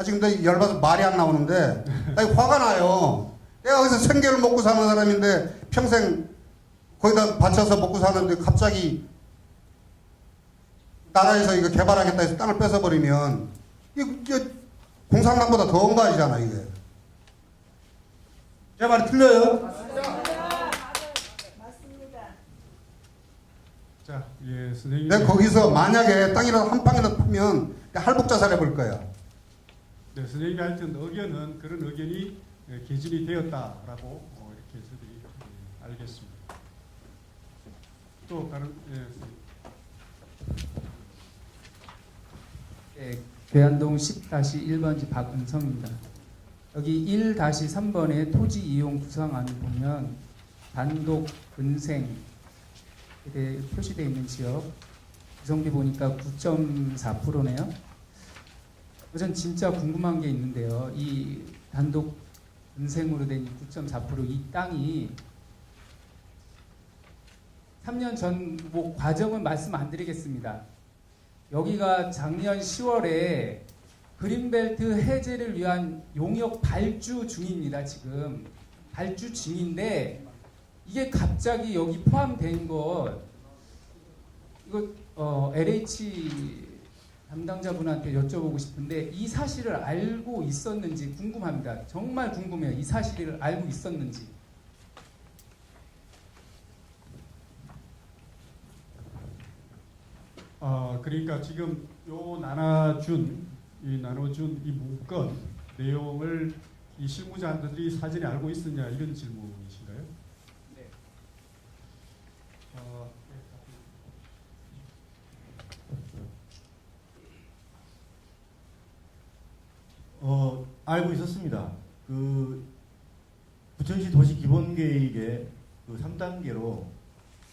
지금 나 열받아서 말이 안 나오는데 나 이거 화가 나요. 내가 거기서 생계를 먹고 사는 사람인데 평생 거기다 바쳐서 먹고 사는데 갑자기 나라에서 이거 개발하겠다 해서 땅을 뺏어버리면 이게 공산당보다 더한 거 아니잖아 이게. 제 말이 틀려요? 자, 예, 선생님. 내가 거기서 만약에 땅이라도 한 방이라도 파면 할복자살 해볼 거야. 네, 선생님이 하여튼 의견은 그런 의견이 개진이 되었다라고 이렇게 저들이 알겠습니다. 또 다른 네, 괴안동 10-1번지 박은성입니다. 여기 1-3번의 토지 이용 구상안을 보면 단독 근생 표시되어 있는 지역 구성비 보니까 9.4%네요. 전 진짜 궁금한 게 있는데요. 이 단독 근생으로 된 9.4% 이 땅이 3년 전 뭐 과정은 말씀 안 드리겠습니다. 여기가 작년 10월에 그린벨트 해제를 위한 용역 발주 중입니다. 지금 발주 중인데 이게 갑자기 여기 포함된 것 이거 LH 담당자분한테 여쭤보고 싶은데 이 사실을 알고 있었는지 궁금합니다. 정말 궁금해요. 이 사실을 알고 있었는지. 그러니까 지금 나눠준 이 문건 내용을 이 실무자들이 사전에 알고 있었냐 이런 질문이신가요? 네. 알고 있었습니다. 그 부천시 도시 기본 계획의 그 3단계로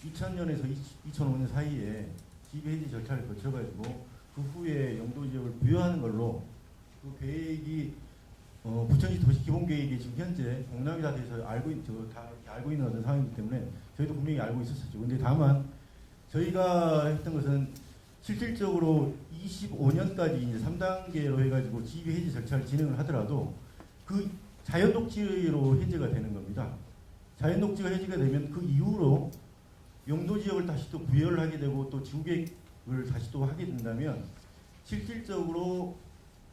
2000년에서 2005년 사이에 지배해지 절차를 거쳐가지고 그 후에 용도 지역을 부여하는 걸로 그 계획이 부천시 도시 기본 계획이 지금 현재 공람이 다 돼서 다 알고 있는 어떤 상황이기 때문에 저희도 분명히 알고 있었었죠. 근데 다만 저희가 했던 것은 실질적으로 25년까지 이제 3단계로 해가지고 지배해지 절차를 진행을 하더라도 그 자연녹지로 해제가 되는 겁니다. 자연녹지가 해제가 되면 그 이후로 용도지역을 다시 또 부여를 하게 되고 또 지구계획을 다시 또 하게 된다면 실질적으로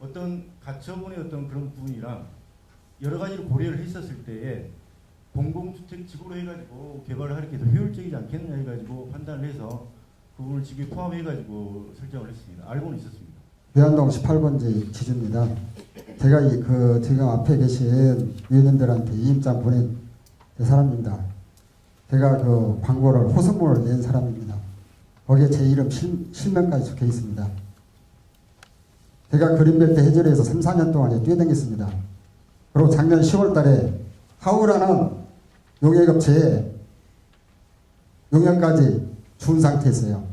어떤 가처분의 어떤 그런 부분이랑 여러 가지를 고려를 했었을 때에 공공주택 지구로 해가지고 개발을 하는 게 더 효율적이지 않겠느냐 해가지고 판단을 해서 그 부분을 지구에 포함해가지고 설정을 했습니다. 알고는 있었습니다. 위안동 18번지 지주입니다. 제가 지금 앞에 계신 위원님들한테 이임장 보낸 사람입니다. 제가 그 광고를 호수문을 낸 사람입니다. 거기에 제 이름 실명까지 적혀 있습니다. 제가 그린벨트 해저리에서 3, 4년 동안 뛰어다녔습니다. 그리고 작년 10월 달에 하우라는 용역업체에 용역까지 준 상태였어요.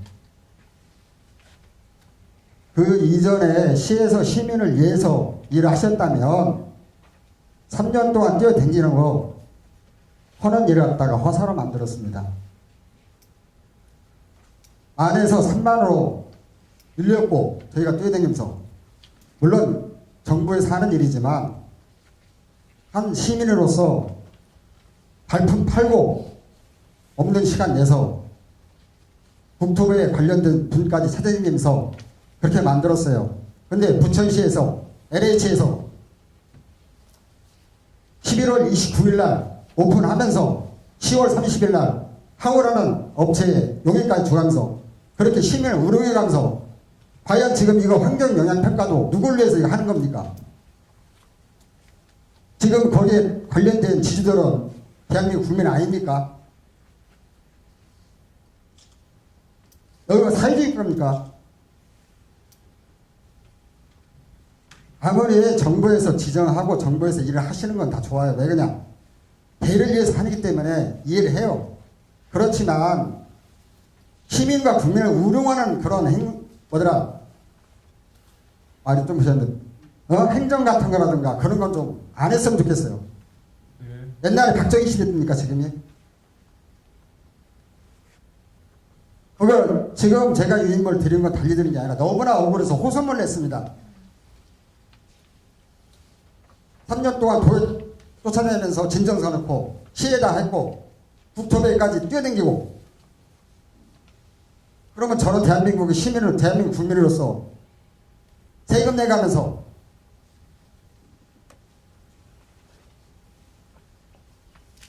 그 이전에 시에서 시민을 위해서 일을 하셨다면 3년 동안 뛰어다니는 거 하는 일을 갖다가 허사로 만들었습니다. 안에서 3만으로 밀렸고 저희가 뛰어다니면서 물론 정부에서 하는 일이지만 한 시민으로서 발품 팔고 없는 시간 내서 국토부에 관련된 분까지 찾아다니면서 그렇게 만들었어요. 근데 부천시에서 LH에서 11월 29일 날 오픈하면서 10월 30일 날 하우라는 업체에 용역까지 주면서 그렇게 시민을 우롱해가면서 과연 지금 이거 환경영향평가도 누굴 위해서 이거 하는 겁니까? 지금 거기에 관련된 지주들은 대한민국 국민 아닙니까? 여기가 사회주의 겁니까? 아무리 정부에서 지정하고 정부에서 일을 하시는 건 다 좋아요. 왜 그냥 대를 위해서 하기 때문에 이해를 해요. 그렇지만 시민과 국민을 우롱하는 그런 말이 좀 보셨는데 행정 같은 거라든가 그런 건 좀 안 했으면 좋겠어요. 네. 옛날에 박정희 시대입니까 지금이? 그걸 지금 제가 유인물 드린 건 달리드는 게 아니라 너무나 억울해서 호소문을 냈습니다. 3년 동안 쫓아내면서 진정서 넣고 시에다 했고 국토부에까지 뛰어댕기고 그러면 저는 대한민국의 시민을 대한민국 국민으로서 세금 내가면서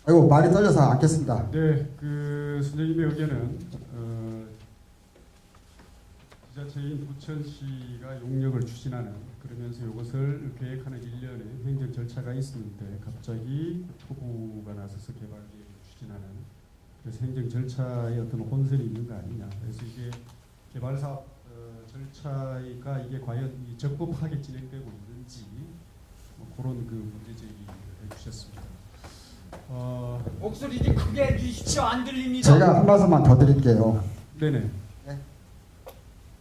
아이고 말이 떨려서 않겠습니다. 네, 선생님의 의견은 지자체인 부천시가 용역을 추진하는 그러면서 이것을 계획하는 일련의 행정 절차가 있었는데 갑자기 국토부가 나서서 개발 계획을 추진하는 그래서 행정 절차에 어떤 혼선이 있는 거 아니냐. 그래서 이게 개발 사업 절차가 이게 과연 적법하게 진행되고 있는지 그런 문제 제기를 해주셨습니다. 목소리 좀 크게 해주십시오. 안 들립니다. 제가 한 말씀만 더 드릴게요. 네네.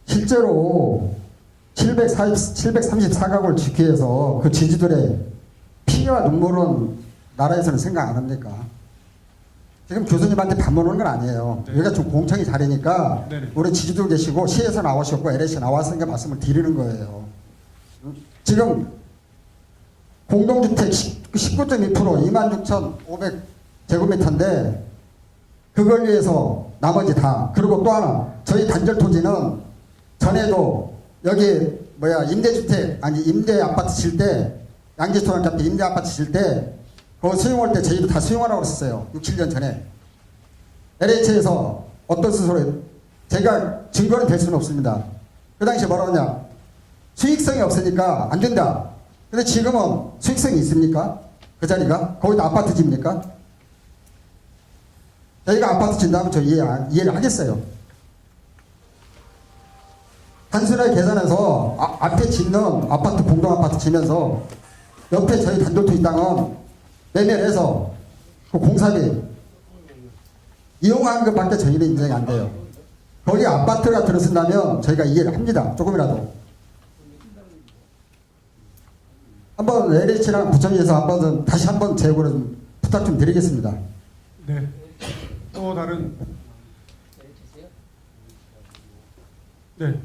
실제로 734가구를 지키기 위해서 그 지주들의 피와 눈물은 나라에서는 생각 안 합니까? 지금 교수님한테 반문하는 건 아니에요. 네. 여기가 좀 공청이 자리니까 네네. 우리 지주도 계시고 시에서 나오셨고 LH에 나왔으니까 말씀을 드리는 거예요. 지금 공동주택 19.2% 26,500제곱미터인데 그걸 위해서 나머지 다 그리고 또 하나 저희 단절 토지는 전에도 여기 임대주택 아니 임대 아파트 칠 때 양지초등학교 앞에 임대 아파트 칠 때 그거 수용할 때 저희도 다 수용하라고 그랬어요. 6, 7년 전에 LH에서 어떤 스스로 제가 증거는 될 수는 없습니다. 그 당시에 뭐라고 하냐 수익성이 없으니까 안 된다. 근데 지금은 수익성이 있습니까? 그 자리가? 거기다 아파트 집니까? 저희가 아파트 진다면 저 이해를 하겠어요. 단순하게 계산해서 앞에 짓는 아파트 공동아파트 지면서 옆에 저희 단독토지 땅은 매매를 해서 그 공사비 이용하는 것밖에 저희는 인정이 안 돼요. 거기 아파트가 들어선다면 저희가 이해를 합니다. 조금이라도. 한번 LH랑 부천시에서 한번 다시 한번 재고를 좀 부탁 좀 드리겠습니다. 네. 또 다른 네.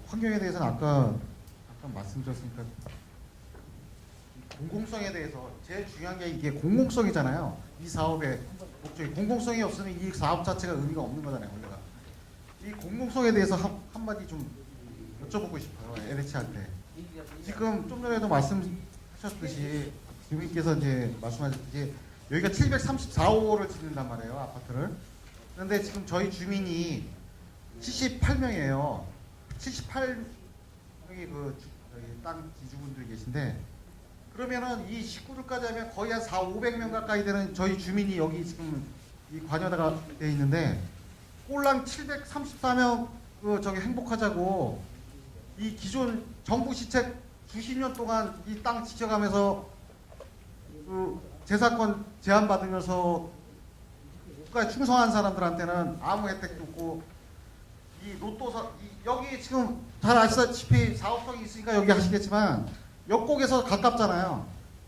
환경에 대해서는 아까 잠깐 말씀드렸으니까 공공성에 대해서 제일 중요한 게 이게 공공성이잖아요. 이 사업의 목적이 공공성이 없으면 이 사업 자체가 의미가 없는 거잖아요. 원래가. 이 공공성에 대해서 한마디 좀 여쭤보고 싶어요. LH한테. 지금 좀 전에도 말씀하셨듯이 주민께서 이제 말씀하셨듯이 여기가 734호를 짓는단 말이에요, 아파트를. 그런데 지금 저희 주민이 78명이에요. 78명이 땅 지주분들이 계신데, 그러면은 이 식구들까지 하면 거의 한 500명 가까이 되는 저희 주민이 여기 지금 이 관여가 돼 있는데, 꼴랑 734명 저기 행복하자고 이 기존 정부 시책 수십 년 동안 이 땅 지켜가면서 재산권 제한받으면서 국가에 충성한 사람들한테는 아무 혜택도 없고, 이 로또사 여기 지금 잘 아시다시피 사업성이 있으니까 여기 하시겠지만 역곡에서 가깝잖아요.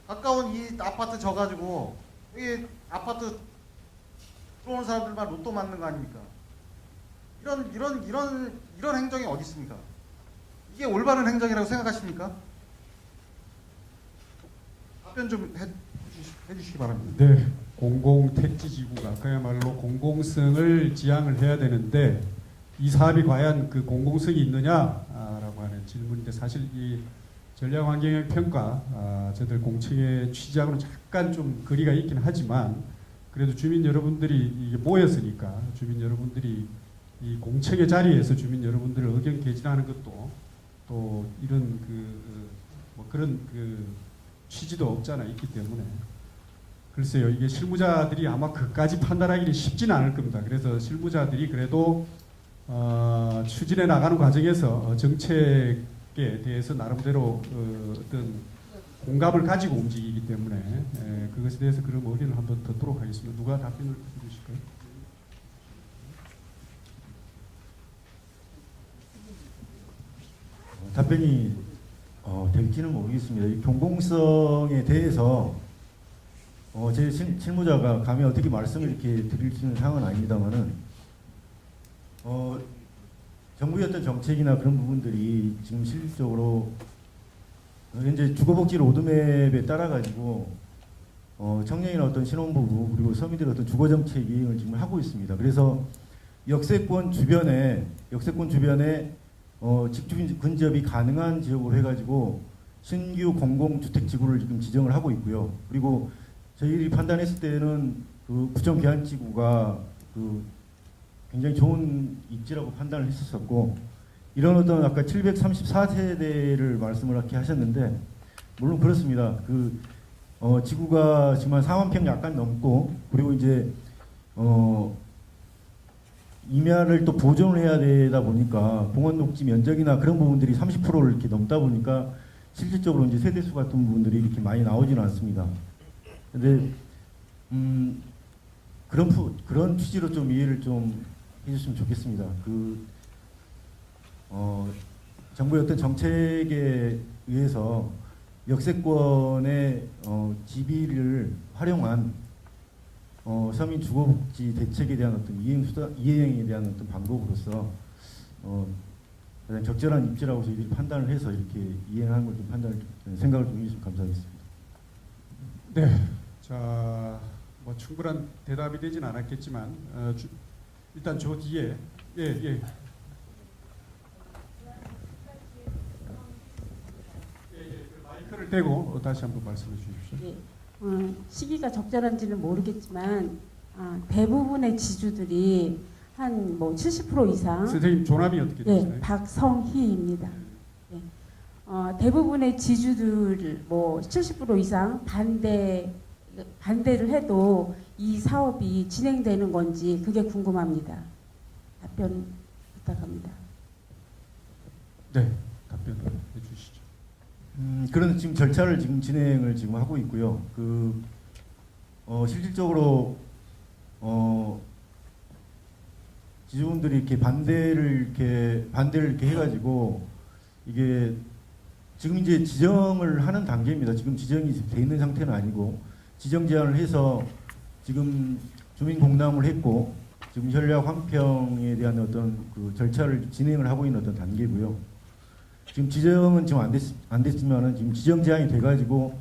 가까운 이 아파트 져가지고 이 아파트 들어오는 사람들만 로또 맞는 거 아닙니까? 이런 행정이 어디 있습니까? 이게 올바른 행정이라고 생각하십니까? 답변 좀 해주시기 바랍니다. 네, 공공택지지구가 그야말로 공공성을 지향을 해야 되는데 이 사업이 과연 그 공공성이 있느냐라고 하는 질문인데, 사실 이 전략환경영 평가 저들 공청회 취지하고는 약간 좀 거리가 있긴 하지만, 그래도 주민 여러분들이 이게 모였으니까 주민 여러분들이 이 공청회 자리에서 주민 여러분들을 의견 개진하는 것도 또 이런 뭐 그런 취지도 없잖아 있기 때문에, 글쎄요, 이게 실무자들이 아마 그까지 판단하기는 쉽지는 않을 겁니다. 그래서 실무자들이 그래도 추진해 나가는 과정에서 정책에 대해서 나름대로 어떤 공감을 가지고 움직이기 때문에 그것에 대해서 그런 의견을 한번 듣도록 하겠습니다. 누가 답변을 해주실까요? 답변이 될지는 모르겠습니다. 이 공공성에 대해서 제 실무자가 감히 어떻게 말씀을 이렇게 드릴 수 있는 상황은 아닙니다만은 정부의 어떤 정책이나 그런 부분들이 지금 실질적으로 현재 주거복지 로드맵에 따라 가지고 청년이나 어떤 신혼부부 그리고 서민들의 어떤 주거 정책 이행을 지금 하고 있습니다. 그래서 역세권 주변에 집주인 근접이 가능한 지역으로 해가지고 신규 공공주택 지구를 지금 지정을 하고 있고요. 그리고 저희들이 판단했을 때는 그 구청 계안지구가 굉장히 좋은 입지라고 판단을 했었고, 이런 어떤 아까 734세대를 말씀을 이렇게 하셨는데, 물론 그렇습니다. 지구가 지금 한 4만 평 약간 넘고, 그리고 이제 임야를 또 보존을 해야 되다 보니까 공원 녹지 면적이나 그런 부분들이 30%를 이렇게 넘다 보니까 실질적으로 이제 세대수 같은 부분들이 이렇게 많이 나오지는 않습니다. 근데 그런 취지로 좀 이해를 좀 해주시면 좋겠습니다. 정부의 어떤 정책에 의해서 역세권의 지비를 활용한 서민 주거복지 대책에 대한 어떤 이행에 대한 어떤 방법으로서 가장 적절한 입지라고 저희들이 판단을 해서 이렇게 이행하는 걸 좀 생각을 좀 해주시면 감사하겠습니다. 네, 자, 뭐 충분한 대답이 되진 않았겠지만 일단 저 뒤에 마이크를 대고 다시 한번 말씀해 주십시오. 시기가 적절한지는 모르겠지만 대부분의 지주들이 한 뭐 70% 이상. 선생님 존함이 어떻게 되시나요? 네, 박성희입니다. 네. 대부분의 지주들 뭐 70% 이상 반대를 해도 이 사업이 진행되는 건지 그게 궁금합니다. 답변 부탁합니다. 네, 답변을 해주시죠. 그런 지금 절차를 지금 진행을 지금 하고 있고요. 실질적으로 지주분들이 이렇게 반대를 이렇게 해가지고 이게 지금 이제 지정을 하는 단계입니다. 지금 지정이 돼 있는 상태는 아니고 지정 제안을 해서 지금 주민 공람을 했고 지금 전략 환평에 대한 어떤 절차를 진행을 하고 있는 어떤 단계고요. 지금 지정은 지금 안 됐지만은 지금 지정 제한이 돼가지고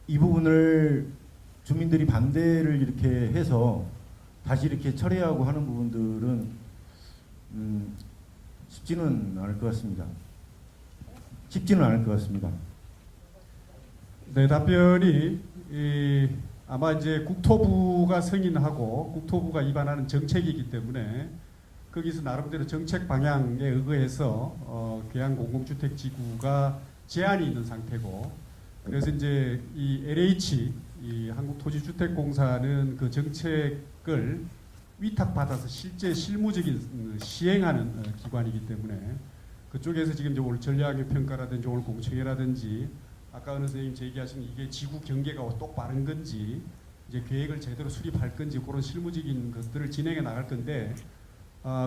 이 부분을 주민들이 반대를 이렇게 해서 다시 이렇게 철회하고 하는 부분들은 쉽지는 않을 것 같습니다. 쉽지는 않을 것 같습니다. 네, 답변이 아마 이제 국토부가 승인하고 국토부가 입안하는 정책이기 때문에 거기서 나름대로 정책 방향에 의거해서 계양 공공주택지구가 제한이 있는 상태고, 그래서 이제 이 LH 이 한국토지주택공사는 그 정책을 위탁받아서 실제 실무적인 시행하는 기관이기 때문에 그쪽에서 지금 이제 오늘 전략의 평가라든지 오늘 공청회라든지 아까 어느 선생님 제기하신 이게 지구 경계가 똑바른 건지 이제 계획을 제대로 수립할 건지 그런 실무적인 것들을 진행해 나갈 건데,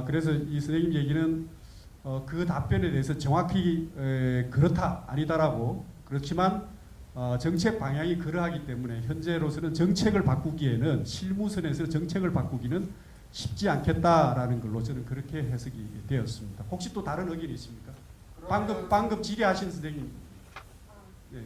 그래서 이 선생님 얘기는 그 답변에 대해서 정확히 그렇다 아니다라고, 그렇지만 정책 방향이 그러하기 때문에 현재로서는 정책을 바꾸기에는 실무선에서 정책을 바꾸기는 쉽지 않겠다라는 걸로 저는 그렇게 해석이 되었습니다. 혹시 또 다른 의견이 있습니까? 방금 질의하신 선생님. 네.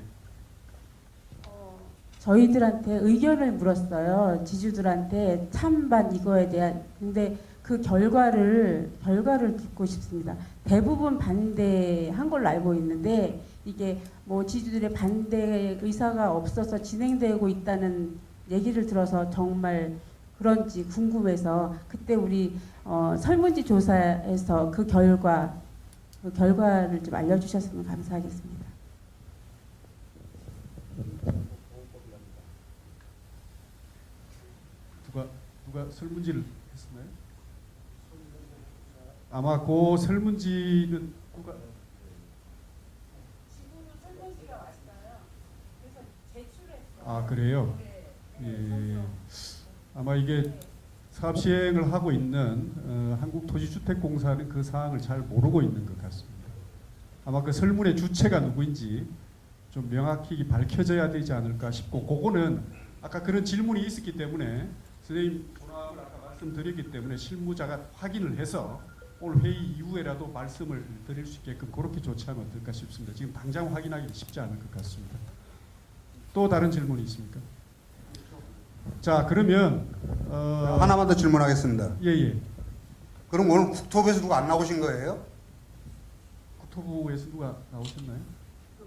저희들한테 의견을 물었어요. 지주들한테 찬반 이거에 대한. 근데 그 결과를 듣고 싶습니다. 대부분 반대한 걸로 알고 있는데 이게 뭐 지주들의 반대 의사가 없어서 진행되고 있다는 얘기를 들어서 정말 그런지 궁금해서 그때 우리 설문지 조사에서 그 결과를 좀 알려주셨으면 감사하겠습니다. 누가 설문지를 했었나요? 아마 그 설문지는 누가? 아, 그래요? 예. 아마 이게 사업 시행을 하고 있는 한국토지주택공사는 그 사항을 잘 모르고 있는 것 같습니다. 아마 그 설문의 주체가 누구인지 좀 명확히 밝혀져야 되지 않을까 싶고, 그거는 아까 그런 질문이 있었기 때문에 선생님 본화를 아까 말씀드렸기 때문에 실무자가 확인을 해서 오늘 회의 이후에라도 말씀을 드릴 수 있게끔 그렇게 조치하면 어떨까 싶습니다. 지금 당장 확인하기 쉽지 않을 것 같습니다. 또 다른 질문이 있습니까? 자, 그러면 하나만 더 질문하겠습니다. 예. 그럼 오늘 국토부에서 누가 안 나오신 거예요? 국토부에서 누가 나오셨나요?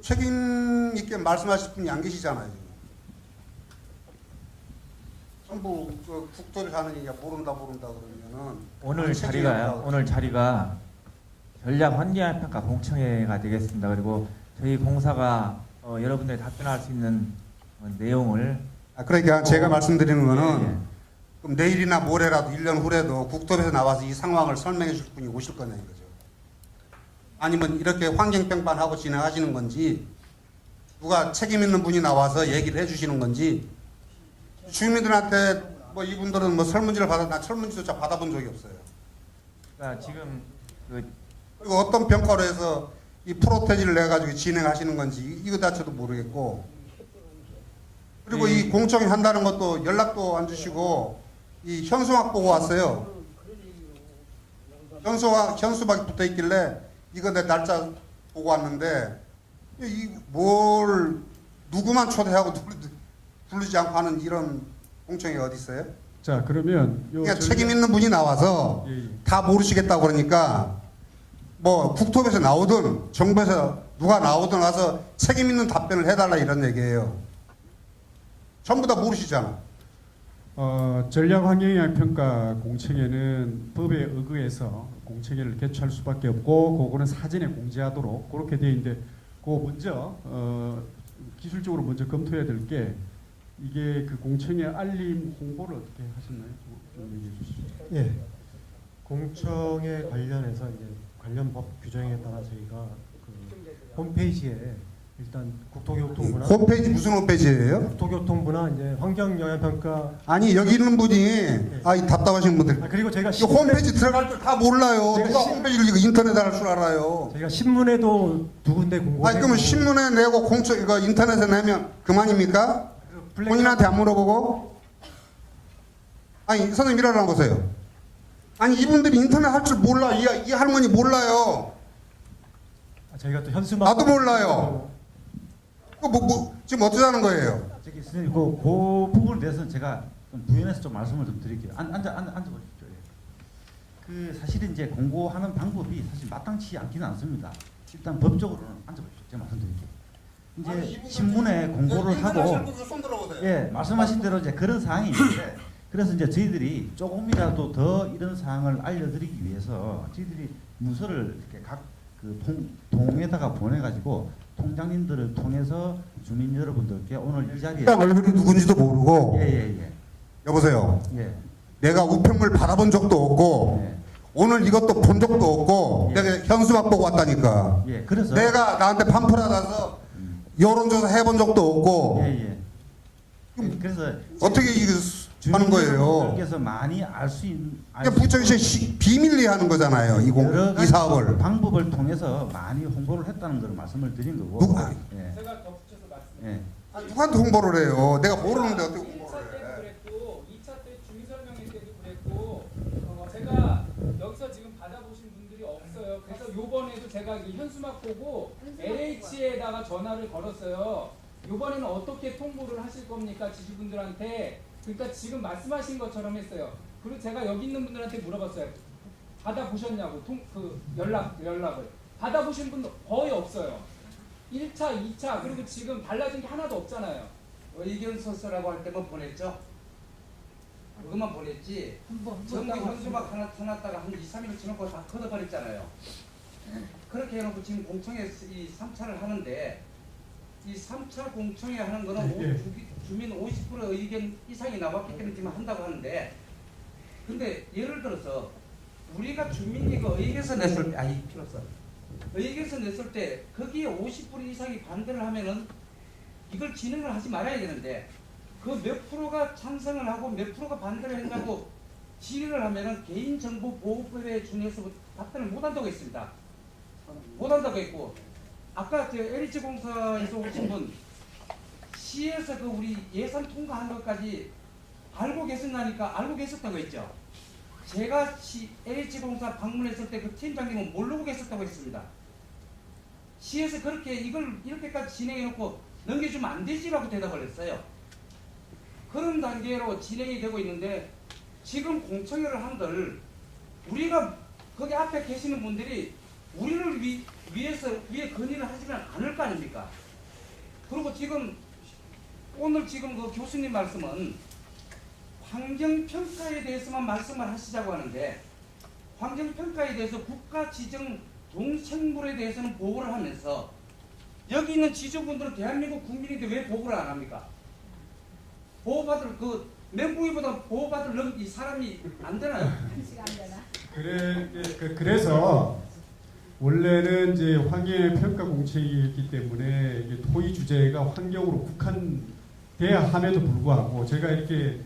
책임 있게 말씀하실 분이 안 계시잖아요. 지금. 전부 그 국토를 하는 얘기가 모른다 그러면은 오늘 자리가 전략 환경평가 공청회가 되겠습니다. 그리고 저희 공사가 여러분들이 답변할 수 있는 내용을 그러니까 제가 말씀드리는 거는 예. 그럼 내일이나 모레라도 1년 후에도 국토부에서 나와서 이 상황을 설명해 줄 분이 오실 거냐 이거죠. 아니면 이렇게 환경평판하고 진행하시는 건지 누가 책임 있는 분이 나와서 얘기를 해주시는 건지, 주민들한테 뭐 이분들은 뭐 설문지를 나 설문지조차 받아본 적이 없어요. 그러니까 지금 그리고 어떤 평가로 해서 이 프로테지를 내 가지고 진행하시는 건지 이거 자체도 모르겠고, 그리고 이 공청회 한다는 것도 연락도 안 주시고 이 현수막 보고 왔어요. 현수막이 붙어 있길래 이거 내 날짜 보고 왔는데 뭘 누구만 초대하고 부르지 않고 하는 이런 공청회가 어디 있어요? 자, 그러면 그러니까 책임 있는 분이 나와서 다 모르시겠다고 그러니까 뭐 국토부에서 나오든 정부에서 누가 나오든 와서 책임 있는 답변을 해달라 이런 얘기예요. 전부 다 모르시잖아. 전략환경영향평가 공청회는 법에 의거해서 공청회를 개최할 수밖에 없고, 그거는 사전에 공지하도록 그렇게 되어 있는데, 그거 먼저 기술적으로 먼저 검토해야 될 게 이게 그 공청회 알림 홍보를 어떻게 하셨나요? 좀 얘기해 주시죠. 예. 공청회 관련해서 이제 관련 법 규정에 따라 저희가 그 홈페이지에 일단 국토교통부나 홈페이지 무슨 홈페이지예요? 국토교통부나 이제 환경영향평가 아니 여기 있는 분이 이 답답하신 분들 그리고 제가 이 홈페이지 들어갈 줄 다 몰라요. 누가 홈페이지를 이거 인터넷에 할 줄 알아요. 제가 신문에도 두 군데 공고. 아니 그러면 신문에 내고 공청 이거 인터넷에 내면 그만입니까? 본인한테 안 물어보고? 아니 선생님 일어나 보세요. 아니 이분들이 인터넷 할 줄 몰라. 이 할머니 몰라요. 저희가 또 현수막 나도 몰라요. 지금 어쩌자는 거예요? 저기 선생님 그 부분에 대해서는 제가 좀 부연해서 좀 말씀을 좀 드릴게요. 앉아보십시오. 예. 그 사실은 이제 공고하는 방법이 사실 마땅치 않기는 않습니다. 일단 법적으로는 앉아보십시오. 제가 말씀드릴게요. 이제 신문에 공고를 하고, 예, 말씀하신 대로 이제 그런 사항이 있는데, 그래서 이제 저희들이 조금이라도 더 이런 사항을 알려드리기 위해서 저희들이 문서를 이렇게 각 그 동에다가 보내가지고 통장님들을 통해서 주민 여러분들께 오늘 이 자리에 일단 얼굴이 누군지도 모르고 예. 여보세요. 예. 내가 우편물 받아본 적도 없고 예. 오늘 이것도 본 적도 없고 예. 내가 현수막 보고 왔다니까. 예. 그래서 내가 나한테 팜플 받아서 여론조사 해본 적도 없고 예. 그래서 어떻게 이거 하는 거예요? 그래서 많이 알 수 있는 그러니까 부천시 비밀리 하는 거잖아요. 이 사업을. 방법을 통해서 많이 홍보를 했다는 걸 말씀을 드린 거고. 예. 제가 덧붙여서 말씀. 예. 누구한테 홍보를 해요? 내가 모르는데 어떻게 홍보를 1차 때도 해? 그랬고 2차 때 주민설명회 때도 그랬고 제가 여기서 지금 받아보신 분들이 없어요. 그래서 요번에도 제가 이 현수막 보고 LH에다가 전화를 걸었어요. 요번에는 어떻게 통보를 하실 겁니까? 지주분들한테. 그러니까 지금 말씀하신 것처럼 했어요. 그리고 제가 여기 있는 분들한테 물어봤어요. 받아보셨냐고 연락을. 받아보신 분도 거의 없어요. 1차, 2차 그리고 지금 달라진 게 하나도 없잖아요. 의견서서라고 할 때만 보냈죠. 그것만 보냈지. 전부 현수막 하나 쳐놨다가 한 2, 3일 지나고 다 걷어버렸잖아요. 그렇게 해놓고 지금 공청회 이 3차를 하는데 이 3차 공청회 하는 거는 주민 50% 의견 이상이 나왔기 때문에 지금 한다고 하는데 근데 예를 들어서 우리가 주민이 그 의견서 냈을 때 필요 없어. 의견서 냈을 때 거기에 50% 이상이 반대를 하면은 이걸 진행을 하지 말아야 되는데 그 몇 프로가 찬성을 하고 몇 프로가 반대를 한다고 질의를 하면은 개인정보보호법에 준해서 답변을 못 한다고 했습니다. 못 한다고 했고 아까 저 LH공사에서 오신 분 시에서 그 우리 예산 통과한 것까지 알고 계셨나니까 알고 계셨다고 했죠. 제가 LH공사 방문했을 때 그 팀장님은 모르고 계셨다고 했습니다. 시에서 그렇게 이걸 이렇게까지 진행해놓고 넘겨주면 안 되지라고 대답을 했어요. 그런 단계로 진행이 되고 있는데 지금 공청회를 한들 우리가 거기 앞에 계시는 분들이 우리를 위에 건의를 하지는 않을 거 아닙니까? 그리고 지금 오늘 지금 그 교수님 말씀은 환경평가에 대해서만 말씀을 하시자고 하는데 환경평가에 대해서 국가 지정 동생물에 대해서는 보고를 하면서 여기 있는 지주분들은 대한민국 국민인데 왜 보고를 안 합니까? 보호받을 그 멘붕이보다 보호받을 이 사람이 안 되나요? 그래서 원래는 이제 환경의 평가 공청회이기 때문에 이게 토의 주제가 환경으로 국한돼야 함에도 불구하고 제가 이렇게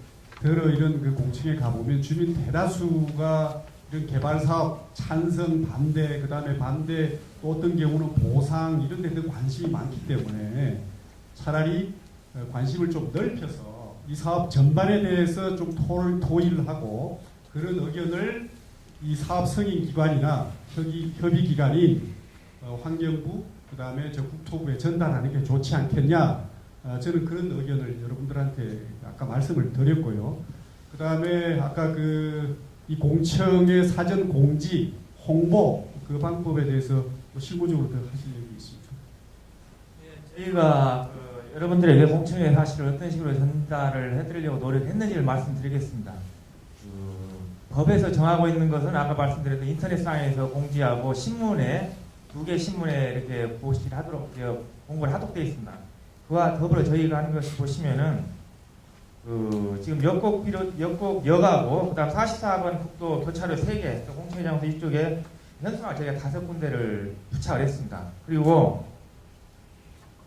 이런 그 공청회 가보면 주민 대다수가 이런 개발 사업 찬성, 반대, 그 다음에 반대, 또 어떤 경우는 보상 이런 데 관심이 많기 때문에 차라리 관심을 좀 넓혀서 이 사업 전반에 대해서 좀 토의를 하고 그런 의견을 이 사업 승인 기관이나 협의 기관인 환경부 그 다음에 저 국토부에 전달하는 게 좋지 않겠냐 저는 그런 의견을 여러분들한테 아까 말씀을 드렸고요. 그 다음에 아까 이 공청회 사전 공지 홍보 그 방법에 대해서 실무적으로 더 하실 얘기 있습니다. 저희가 여러분들에게 공청회 사실을 어떤 식으로 전달을 해드리려고 노력했는지를 말씀드리겠습니다. 법에서 정하고 있는 것은 아까 말씀드렸던 인터넷상에서 공지하고 신문에 2개 신문에 이렇게 보시를 하도록 공고를 하도록 되어 있습니다. 그와 더불어 저희가 하는 것을 보시면은 지금 역곡역하고 그다음 44번 국도 교차로 3개 공청회 장소 이쪽에 현수막 저희가 5군데를 부착을 했습니다. 그리고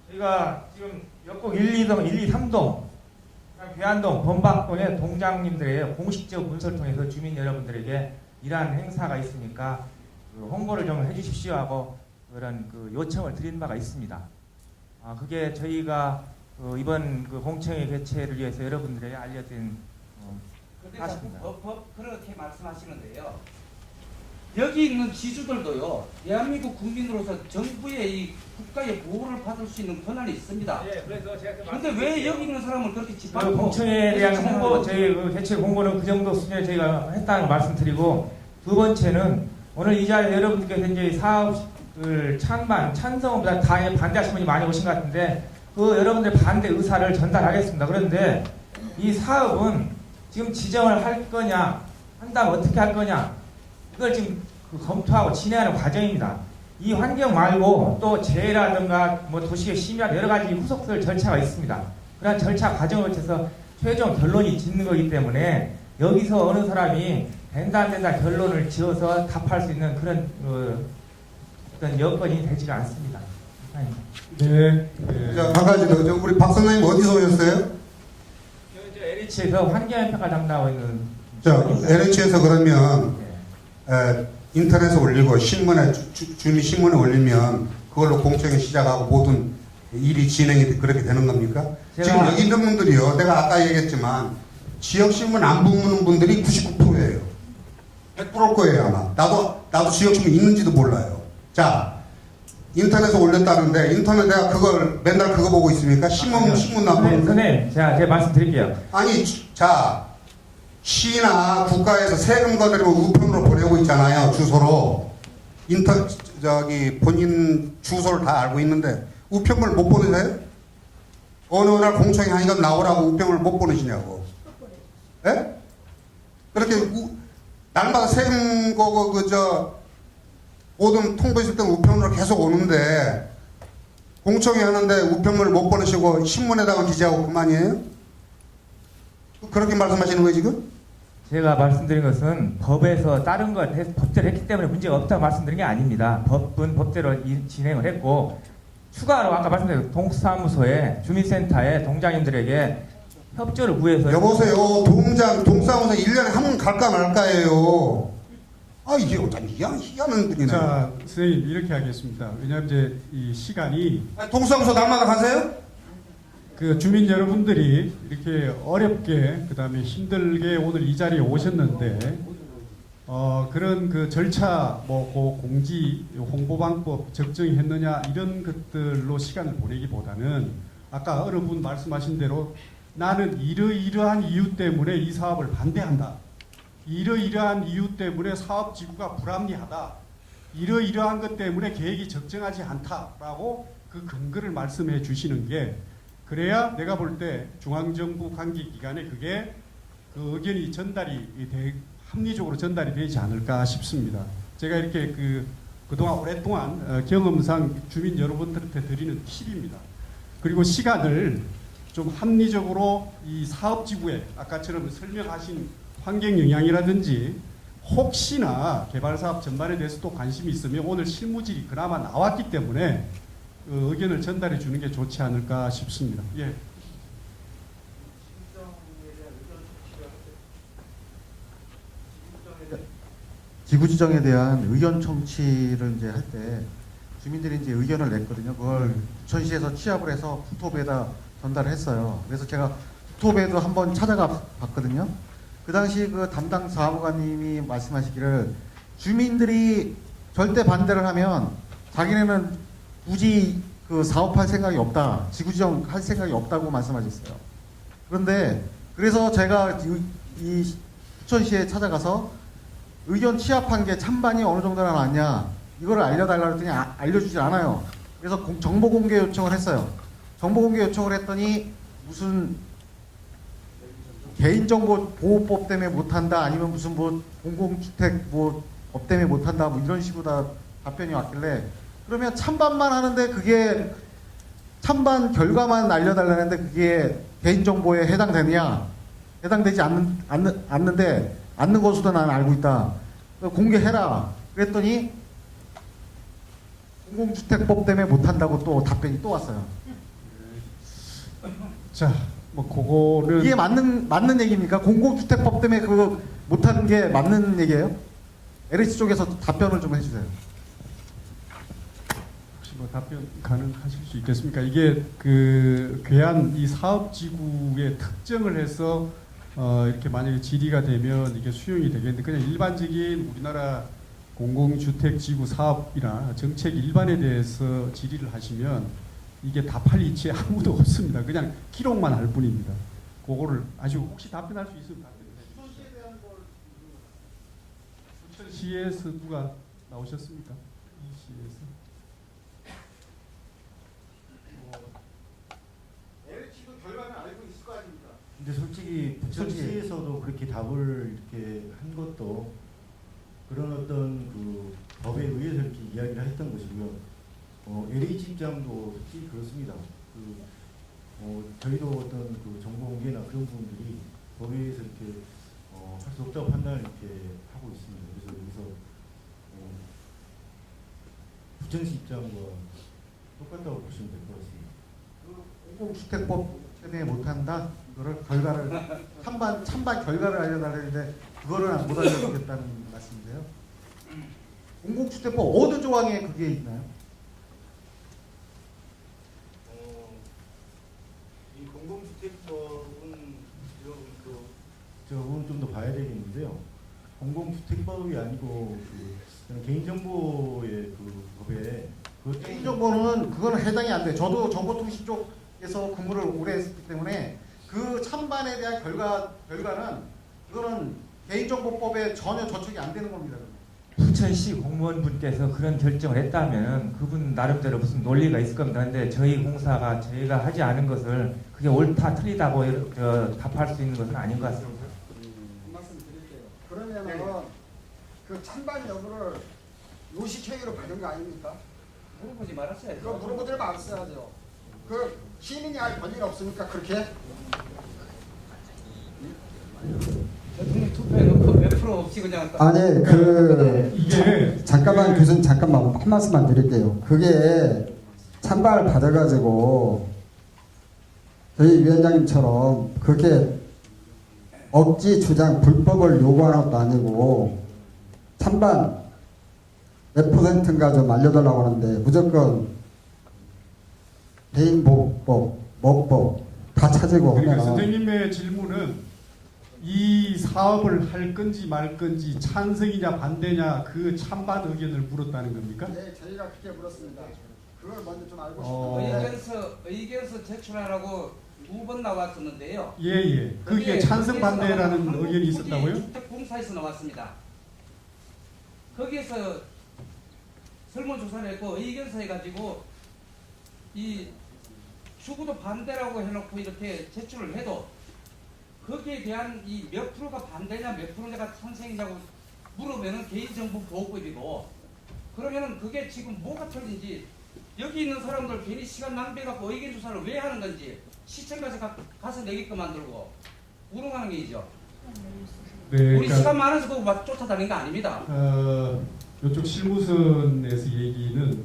저희가 지금 역곡 1, 2동, 1, 2, 3동 괴안동, 범박동의 동장님들의 공식적 문서를 통해서 주민 여러분들에게 이러한 행사가 있으니까 홍보를 좀 해주십시오 하고 그런 요청을 드린 바가 있습니다. 그게 저희가 이번 공청회 개최를 위해서 여러분들에게 알려드린 근데 자꾸 법 그렇게 말씀하시는데요. 여기 있는 지주들도요, 대한민국 국민으로서 정부의 이 국가의 보호를 받을 수 있는 권한이 있습니다. 예, 그래서 제가 그런데 왜 여기 있는 사람을 그렇게 그 짓밟고 공청회에 대한 홍보, 저희 그 개최 공고는 그 정도 수준에 저희가 했다는 걸 말씀드리고, 두 번째는 오늘 이 자리에 여러분들께서 이제 사업을 찬성보다 다 반대하시는 분이 많이 오신 것 같은데, 그 여러분들의 반대 의사를 전달하겠습니다. 그런데 이 사업은 지금 지정을 할 거냐, 한다면 어떻게 할 거냐, 이걸 지금 검토하고 진행하는 과정입니다. 이 환경 말고 또 재라든가 뭐 도시의 심의와 여러 가지 후속들 절차가 있습니다. 그런 절차 과정을 거쳐서 최종 결론이 짓는 거기 때문에 여기서 어느 사람이 된다 안 된다 결론을 지어서 답할 수 있는 그런 어떤 여건이 되지가 않습니다. 네. 한 가지 더. 우리 박 선생님 어디서 오셨어요? LH에서 환경평가 담당하고 있는. LH에서 그러면 인터넷에 올리고 신문에 주민 신문에 올리면 그걸로 공청회 시작하고 모든 일이 진행이 그렇게 되는 겁니까? 지금 여기 있는 분들이요, 내가 아까 얘기했지만 지역 신문 안 보는 분들이 99%예요. 100%일 거예요 아마. 나도 지역 신문 있는지도 몰라요. 자, 인터넷에 올렸다는데 인터넷에 그걸 맨날 그거 보고 있습니까? 신문 안 보는데. 선생님, 제가 말씀드릴게요. 아니, 자, 시나 국가에서 세금 거들이고 우편으로 보내고 있잖아요. 주소로. 본인 주소를 다 알고 있는데 우편물 못 보내세요? 어느 날 공청회 하니까 나오라고 우편물 못 보내시냐고. 예? 그렇게 날마다 세금 모든 통보 있을 때 우편으로 계속 오는데 공청회 하는데 우편물 못 보내시고 신문에다가 기재하고 그만이에요? 그렇게 말씀하시는 거예요 지금? 제가 말씀드린 것은 법에서 다른 것 법대로 했기 때문에 문제가 없다고 말씀드린 게 아닙니다. 법은 법대로 진행을 했고 추가로 아까 말씀드린 동사무소에 주민센터에 동장님들에게 협조를 구해서. 여보세요. 동사무소 1년에 한 번 갈까 말까예요. 아, 이게 어떤 희한한 분이네. 자, 선생님 이렇게 하겠습니다. 왜냐하면 이제 이 시간이. 동사무소 날마다 가세요? 그 주민 여러분들이 이렇게 어렵게 그다음에 힘들게 오늘 이 자리에 오셨는데 그런 그 절차 뭐 공지 홍보 방법 적정했느냐 이런 것들로 시간을 보내기보다는 아까 어느 분 말씀하신 대로 나는 이러이러한 이유 때문에 이 사업을 반대한다. 이러이러한 이유 때문에 사업 지구가 불합리하다. 이러이러한 것 때문에 계획이 적정하지 않다라고 그 근거를 말씀해 주시는 게 그래야 내가 볼 때 중앙정부 관계기관에 그게 그 의견이 합리적으로 전달이 되지 않을까 싶습니다. 제가 이렇게 그동안 오랫동안 경험상 주민 여러분들한테 드리는 팁입니다. 그리고 시간을 좀 합리적으로 이 사업지구에 아까처럼 설명하신 환경 영향이라든지 혹시나 개발사업 전반에 대해서 또 관심이 있으면 오늘 실무질이 그나마 나왔기 때문에 의견을 전달해 주는 게 좋지 않을까 싶습니다. 예. 지구 지정에 대한 의견 청취를 이제 할 때 주민들이 이제 의견을 냈거든요. 그걸 부천시에서 취합을 해서 국토부에다 전달을 했어요. 그래서 제가 국토부에도 한번 찾아가 봤거든요. 그 당시 그 담당 사무관님이 말씀하시기를 주민들이 절대 반대를 하면 자기네는 굳이 그 사업할 생각이 없다. 지구지정 할 생각이 없다고 말씀하셨어요. 그런데 그래서 제가 이 부천시에 찾아가서 의견 취합한 게 찬반이 어느 정도나 나왔냐 이거를 알려달라고 했더니 알려주지 않아요. 그래서 정보 공개 요청을 했어요. 정보 공개 요청을 했더니 무슨 개인정보 보호법 때문에 못한다 아니면 무슨 뭐 공공주택 뭐 법 때문에 못한다 뭐 이런 식으로 다 답변이 왔길래 그러면 찬반만 하는데 그게 찬반 결과만 알려달라는데 그게 개인정보에 해당되느냐? 해당되지 않는데 않는 것으로 나는 알고 있다. 공개해라. 그랬더니 공공주택법 때문에 못한다고 또 답변이 또 왔어요. 자, 뭐 그거는 이게 맞는 얘기입니까? 공공주택법 때문에 그거 못하는 게 맞는 얘기예요? LH 쪽에서 답변을 좀 해주세요. 뭐 답변 가능하실 수 있겠습니까? 이게 그 괴한 이 사업지구의 특정을 해서 이렇게 만약에 질의가 되면 이게 수용이 되겠는데 그냥 일반적인 우리나라 공공주택지구 사업이나 정책 일반에 대해서 질의를 하시면 이게 답할 이치에 아무도 없습니다. 그냥 기록만 할 뿐입니다. 그거를 아주 혹시 답변할 수 있으면 답변해 주시죠. 수천시에서 누가 나오셨습니까? 이 시에서. LH도 결과는 알고 있을 거 아닙니까? 근데 솔직히 부천시에서도 그렇게 답을 이렇게 한 것도 그런 어떤 그 법에 의해서 이렇게 이야기를 했던 것이고요. LH 입장도 솔직히 그렇습니다. 저희도 어떤 그 정보 공개나 그런 부분들이 법에 의해서 이렇게 할 수 없다고 판단을 이렇게 하고 있습니다. 그래서 여기서 부천시 입장과 똑같다고 보시면 될 것 같습니다. 공공주택법 때문에 못한다. 이거를 결과를 찬반 결과를 알려달라는데 그거를 못 알려주겠다는 말씀이세요? 공공주택법 어느 조항에 그게 있나요? 이 공공주택법은 저건 좀 더 봐야 되겠는데요. 공공주택법이 아니고 그 개인정보의 그 법에 개인정보는 그거는 해당이 안 돼. 저도 정보통신 쪽에서 근무를 오래 했기 때문에 그 찬반에 대한 결과는 그거는 개인정보법에 전혀 저촉이 안 되는 겁니다. 부천시 공무원분께서 그런 결정을 했다면 그분 나름대로 무슨 논리가 있을 겁니다. 근데 저희 공사가 저희가 하지 않은 것을 그게 옳다 틀리다고 답할 수 있는 것은 아닌 것 같습니다. 말씀드릴게요. 그러면은 그 찬반 여부를 요식행위로 받은 거 아닙니까? 물어보지 말았어야죠. 그거 물어보지 말았어야죠. 그 시민이 알 권리가 없습니까? 그렇게? 대통령 투표에 놓고 몇 프로 없이 그냥 아니 이게 잠깐만 교수님 잠깐만 한 말씀만 드릴게요. 그게 찬반을 받아가지고 저희 위원장님처럼 그렇게 억지 주장 불법을 요구하는 것도 아니고 찬반 몇 %인가 좀 알려달라고 하는데 무조건 개인보호법, 뭐법 다 찾고 그러니까 하면 선생님의 질문은 이 사업을 할 건지 말 건지 찬성이냐 반대냐 그 찬반 의견을 물었다는 겁니까? 네, 저희가 그렇게 물었습니다. 그걸 먼저 좀 알고 싶어요. 의견서 제출하라고 2번 나왔었는데요. 예. 그게 찬성 반대라는 의견이 있었다고요? 주택공사에서 나왔습니다. 거기에서 설문조사를 했고 의견서 해가지고 이 추구도 반대라고 해놓고 이렇게 제출을 해도 거기에 대한 이 몇 프로가 반대냐 몇 프로가 찬성이냐고 물으면은 개인정보보호법이고 그러면은 그게 지금 뭐가 틀린지 여기 있는 사람들 괜히 시간 낭비해갖고 의견조사를 왜 하는 건지 시청까지 가서 내게끔 만들고 우롱하는 게 있죠. 네, 우리 그러니까, 시간 많아서 그거 막 쫓아다니는 거 아닙니다. 이쪽 실무선에서 얘기는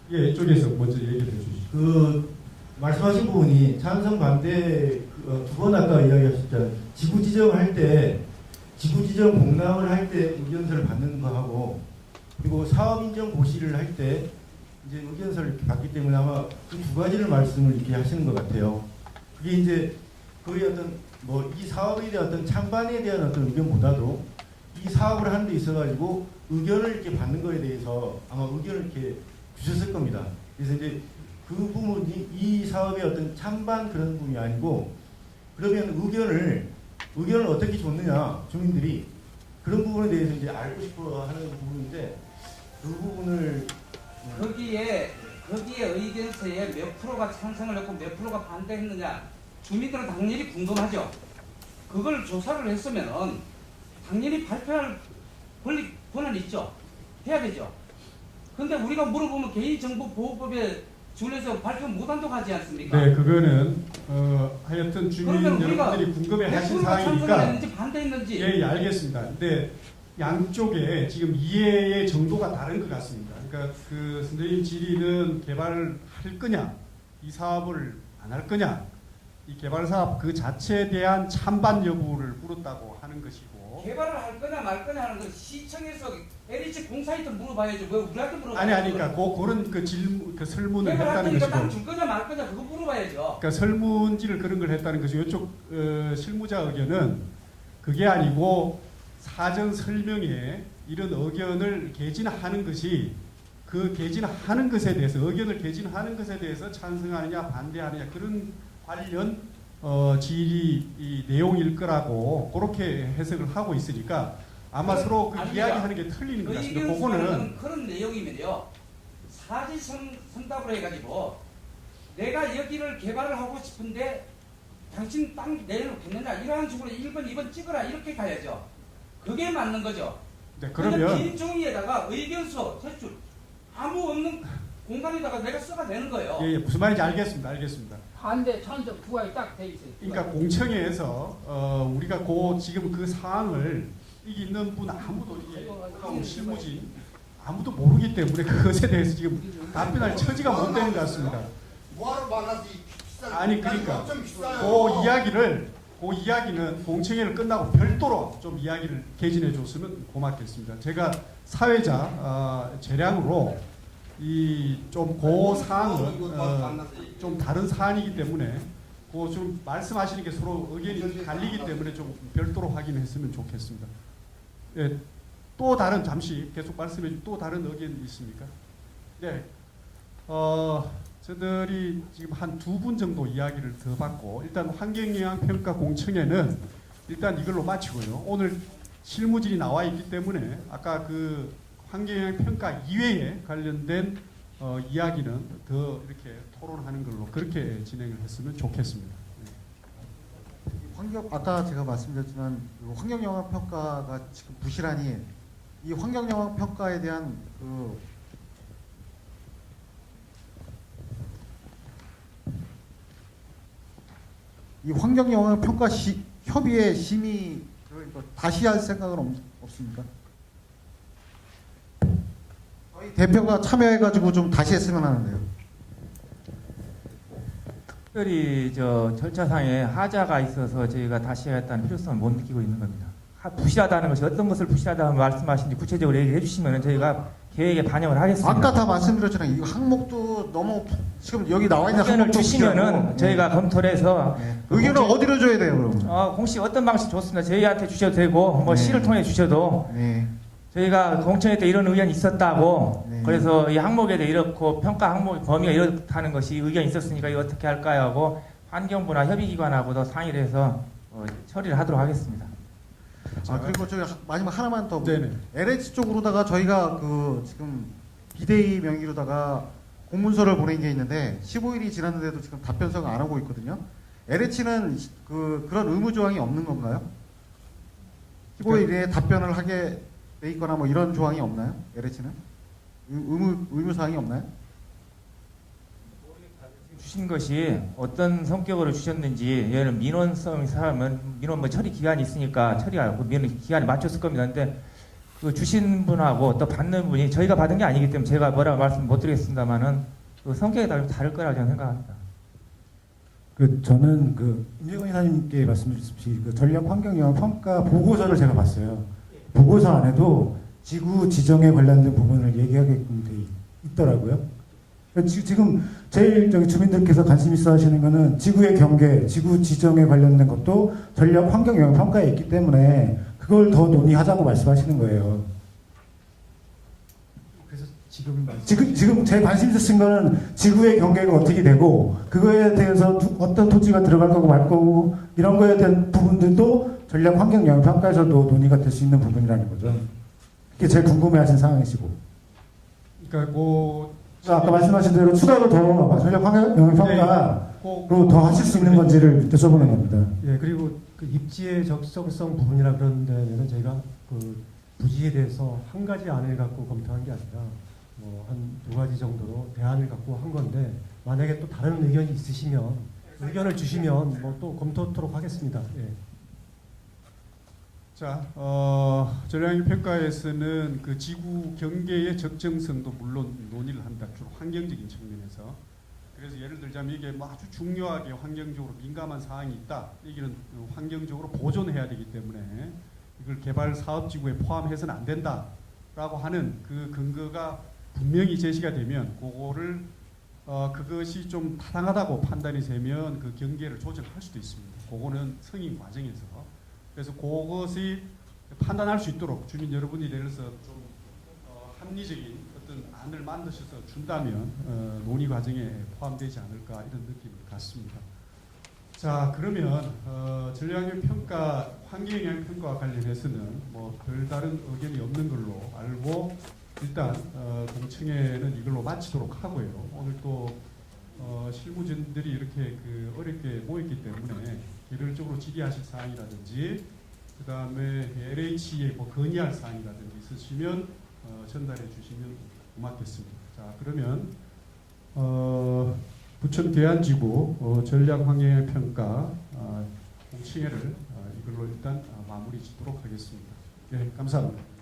이쪽에서 먼저 얘기를 해주시죠. 그 말씀하신 부분이 찬성 반대 두 번 아까 이야기하셨잖아요. 지구 지정할 때 지구 지정 공람을 할 때 의견서를 받는 거하고 그리고 사업 인정 고시를 할 때 이제 의견서를 이렇게 받기 때문에 아마 그 두 가지를 말씀을 이렇게 하시는 것 같아요. 그게 이제 거의 어떤 뭐 이 사업에 대한 어떤 찬반에 대한 어떤 의견보다도 이 사업을 하는 데 있어가지고 의견을 이렇게 받는 거에 대해서 아마 의견을 이렇게 주셨을 겁니다. 그래서 이제 그 부분이 이 사업의 어떤 찬반 그런 부분이 아니고 그러면 의견을 어떻게 줬느냐 주민들이 그런 부분에 대해서 이제 알고 싶어 하는 부분인데 그 부분을 거기에 의견서에 몇 프로가 찬성을 했고 몇 프로가 반대했느냐 주민들은 당연히 궁금하죠. 그걸 조사를 했으면 당연히 발표할 권한이 있죠. 해야 되죠. 근데 우리가 물어보면 개인정보보호법에 준해서 발표 못한다고 하지 않습니까? 네, 그거는 하여튼 주민 여러분들이 궁금해하신 사항이니까 찬성했는지 반대했는지 예, 알겠습니다. 근데 양쪽에 지금 이해의 정도가 다른 것 같습니다. 그러니까 그 선생님 질의는 개발을 할 거냐, 이 사업을 안 할 거냐, 이 개발 사업 그 자체에 대한 찬반 여부를 물었다고 하는 것이고. 개발을 할 거냐 말 거냐 하는 건 시청에서 LH 공사한테 물어봐야죠. 왜 우리한테 물어봐요? 아니, 그런 그 질문, 그 설문을 했다는 것이고. 개발할 줄 거냐 말 거냐 그거 물어봐야죠. 그러니까 설문지를 그런 걸 했다는 것이고 이쪽 실무자 의견은 그게 아니고 사전 설명에 이런 의견을 개진하는 것이 그 개진하는 것에 대해서 의견을 개진하는 것에 대해서 찬성하느냐 반대하느냐 그런 관련 질의 이 내용일 거라고 그렇게 해석을 하고 있으니까 아마 서로 그 아닙니다. 이야기하는 게 틀리는 것 같습니다. 의견 그거는 수렴은 그런 내용이면요. 사지선답으로 해가지고 내가 여기를 개발을 하고 싶은데 당신 땅 내놓겠느냐 이러한 식으로 1번, 2번 찍어라 이렇게 가야죠. 그게 맞는 거죠. 네, 그러면 긴 종이에다가 의견서 제출 아무 없는 공간에다가 내가 써가 되는 거예요. 예, 무슨 말인지 알겠습니다. 반대 찬성 부각이 딱 돼 있어요. 그러니까 공청회에서 우리가 지금 그 사항을 여기 있는 분 아무도 실무진 아무도 모르기 때문에 그것에 대해서 지금 답변할 처지가 못 되는 것 같습니다. 뭐하러 만나서 아니 그러니까 그 이야기는 공청회를 끝나고 별도로 좀 이야기를 개진해 줬으면 고맙겠습니다. 제가 사회자 재량으로 이 좀 그 사항은 좀 다른 사안이기 때문에 그 좀 말씀하시는 게 서로 의견이 갈리기 때문에 좀 별도로 확인했으면 좋겠습니다. 예, 또 다른 잠시 계속 말씀해 주신 또 다른 의견 있습니까? 네, 저들이 지금 한 2분 정도 이야기를 더 받고 일단 환경영향평가 공청회는 일단 이걸로 마치고요. 오늘 실무진이 나와 있기 때문에 아까 그 환경영향평가 이외에 관련된 이야기는 더 이렇게 토론하는 걸로 그렇게 진행을 했으면 좋겠습니다. 아까 제가 말씀드렸지만 환경영향평가가 지금 부실하니 이 환경영향평가에 대한 이 환경영향평가 협의회 심의를 다시 할 생각은 없습니까? 저희 대표가 참여해가지고 좀 다시 했으면 하는데요. 특별히 절차상에 하자가 있어서 저희가 다시 해야겠다는 필요성을 못 느끼고 있는 겁니다. 부실하다는 것이 어떤 것을 부실하다고 말씀하시는지 구체적으로 얘기해 주시면 저희가 계획에 반영을 하겠습니다. 아까 다 말씀드렸잖아요. 이 항목도 너무 지금 여기 나와 있는 의견을 항목도 주시면은 부실하고. 저희가 검토를 해서 의견을 어디로 줘야 돼요, 그러면? 공식 어떤 방식 좋습니다. 저희한테 주셔도 되고 뭐 시를 통해 주셔도 저희가 공청회 때 이런 의견이 있었다고 그래서 이 항목에 대해 이렇고 평가 항목 범위가 이렇다는 것이 의견이 있었으니까 이거 어떻게 할까요 하고 환경부나 협의기관하고도 상의를 해서 처리를 하도록 하겠습니다. 그리고 저희 마지막 하나만 더. 네네. LH 쪽으로다가 저희가 지금 비대위 명의로다가 공문서를 보낸 게 있는데 15일이 지났는데도 지금 답변서가 안 오고 있거든요. LH는 그런 의무 조항이 없는 건가요? 15일에 답변을 하게 돼 있거나 뭐 이런 조항이 없나요? LH는 의무 사항이 없나요? 주신 것이 어떤 성격으로 주셨는지 얘는 민원성 사람은 민원 처리 기간이 있으니까 처리하고 민원 기간에 맞췄을 겁니다. 근데 그 주신 분하고 또 받는 분이 저희가 받은 게 아니기 때문에 제가 뭐라고 말씀 못 드리겠습니다만은 그 성격이 다를 거라고 저는 생각합니다. 저는 임재건 이사님께 말씀드렸듯이 전력 환경영향 평가 보고서를 제가 봤어요. 보고서 안에도 지구 지정에 관련된 부분을 얘기하게끔 돼 있더라고요. 지금 제일 주민들께서 관심 있어 하시는 거는 지구의 경계, 지구 지정에 관련된 것도 전력 환경영향 평가에 있기 때문에 그걸 더 논의하자고 말씀하시는 거예요. 그래서 지금 제 관심 있으신 거는 지구의 경계가 어떻게 되고 그거에 대해서 어떤 토지가 들어갈 거고 말 거고 이런 거에 대한 부분들도 전력 환경영향 평가에서도 논의가 될 수 있는 부분이라는 거죠. 그게 제일 궁금해하신 상황이시고. 그러니까 아까 말씀하신 대로 추가로 더 전력 환경영향 평가로 더 하실 수 있는 건지를 여쭤보는 겁니다. 예, 그리고 입지의 적성성 부분이라 그런 데는 저희가 부지에 대해서 한 가지 안을 갖고 검토한 게 아니라 한 2가지 정도로 대안을 갖고 한 건데 만약에 또 다른 의견이 있으시면 의견을 주시면 또 검토토록 하겠습니다. 예. 자, 전략평가에서는 그 지구 경계의 적정성도 물론 논의를 한다. 주로 환경적인 측면에서. 그래서 예를 들자면 이게 아주 중요하게 환경적으로 민감한 사항이 있다. 여기는 환경적으로 보존해야 되기 때문에 이걸 개발 사업지구에 포함해서는 안 된다라고 하는 그 근거가 분명히 제시가 되면 그거를 그것이 좀 타당하다고 판단이 되면 그 경계를 조정할 수도 있습니다. 그거는 승인 과정에서. 그래서 그것이 판단할 수 있도록 주민 여러분이 내려서 좀 합리적인 어떤 안을 만드셔서 준다면 논의 과정에 포함되지 않을까 이런 느낌을 갖습니다. 자, 그러면 전략환경 평가, 환경영향 평가와 관련해서는 뭐 별다른 의견이 없는 걸로 알고 일단 공청회는 이걸로 마치도록 하고요. 오늘 또 실무진들이 이렇게 어렵게 모였기 때문에 개별적으로 질의하실 사항이라든지 그 다음에 LH에 뭐 건의할 사항이라든지 있으시면 전달해 주시면 고맙겠습니다. 자, 그러면 부천 계안지구 전략환경영향 평가 공청회를 이걸로 일단 마무리 짓도록 하겠습니다. 예, 감사합니다.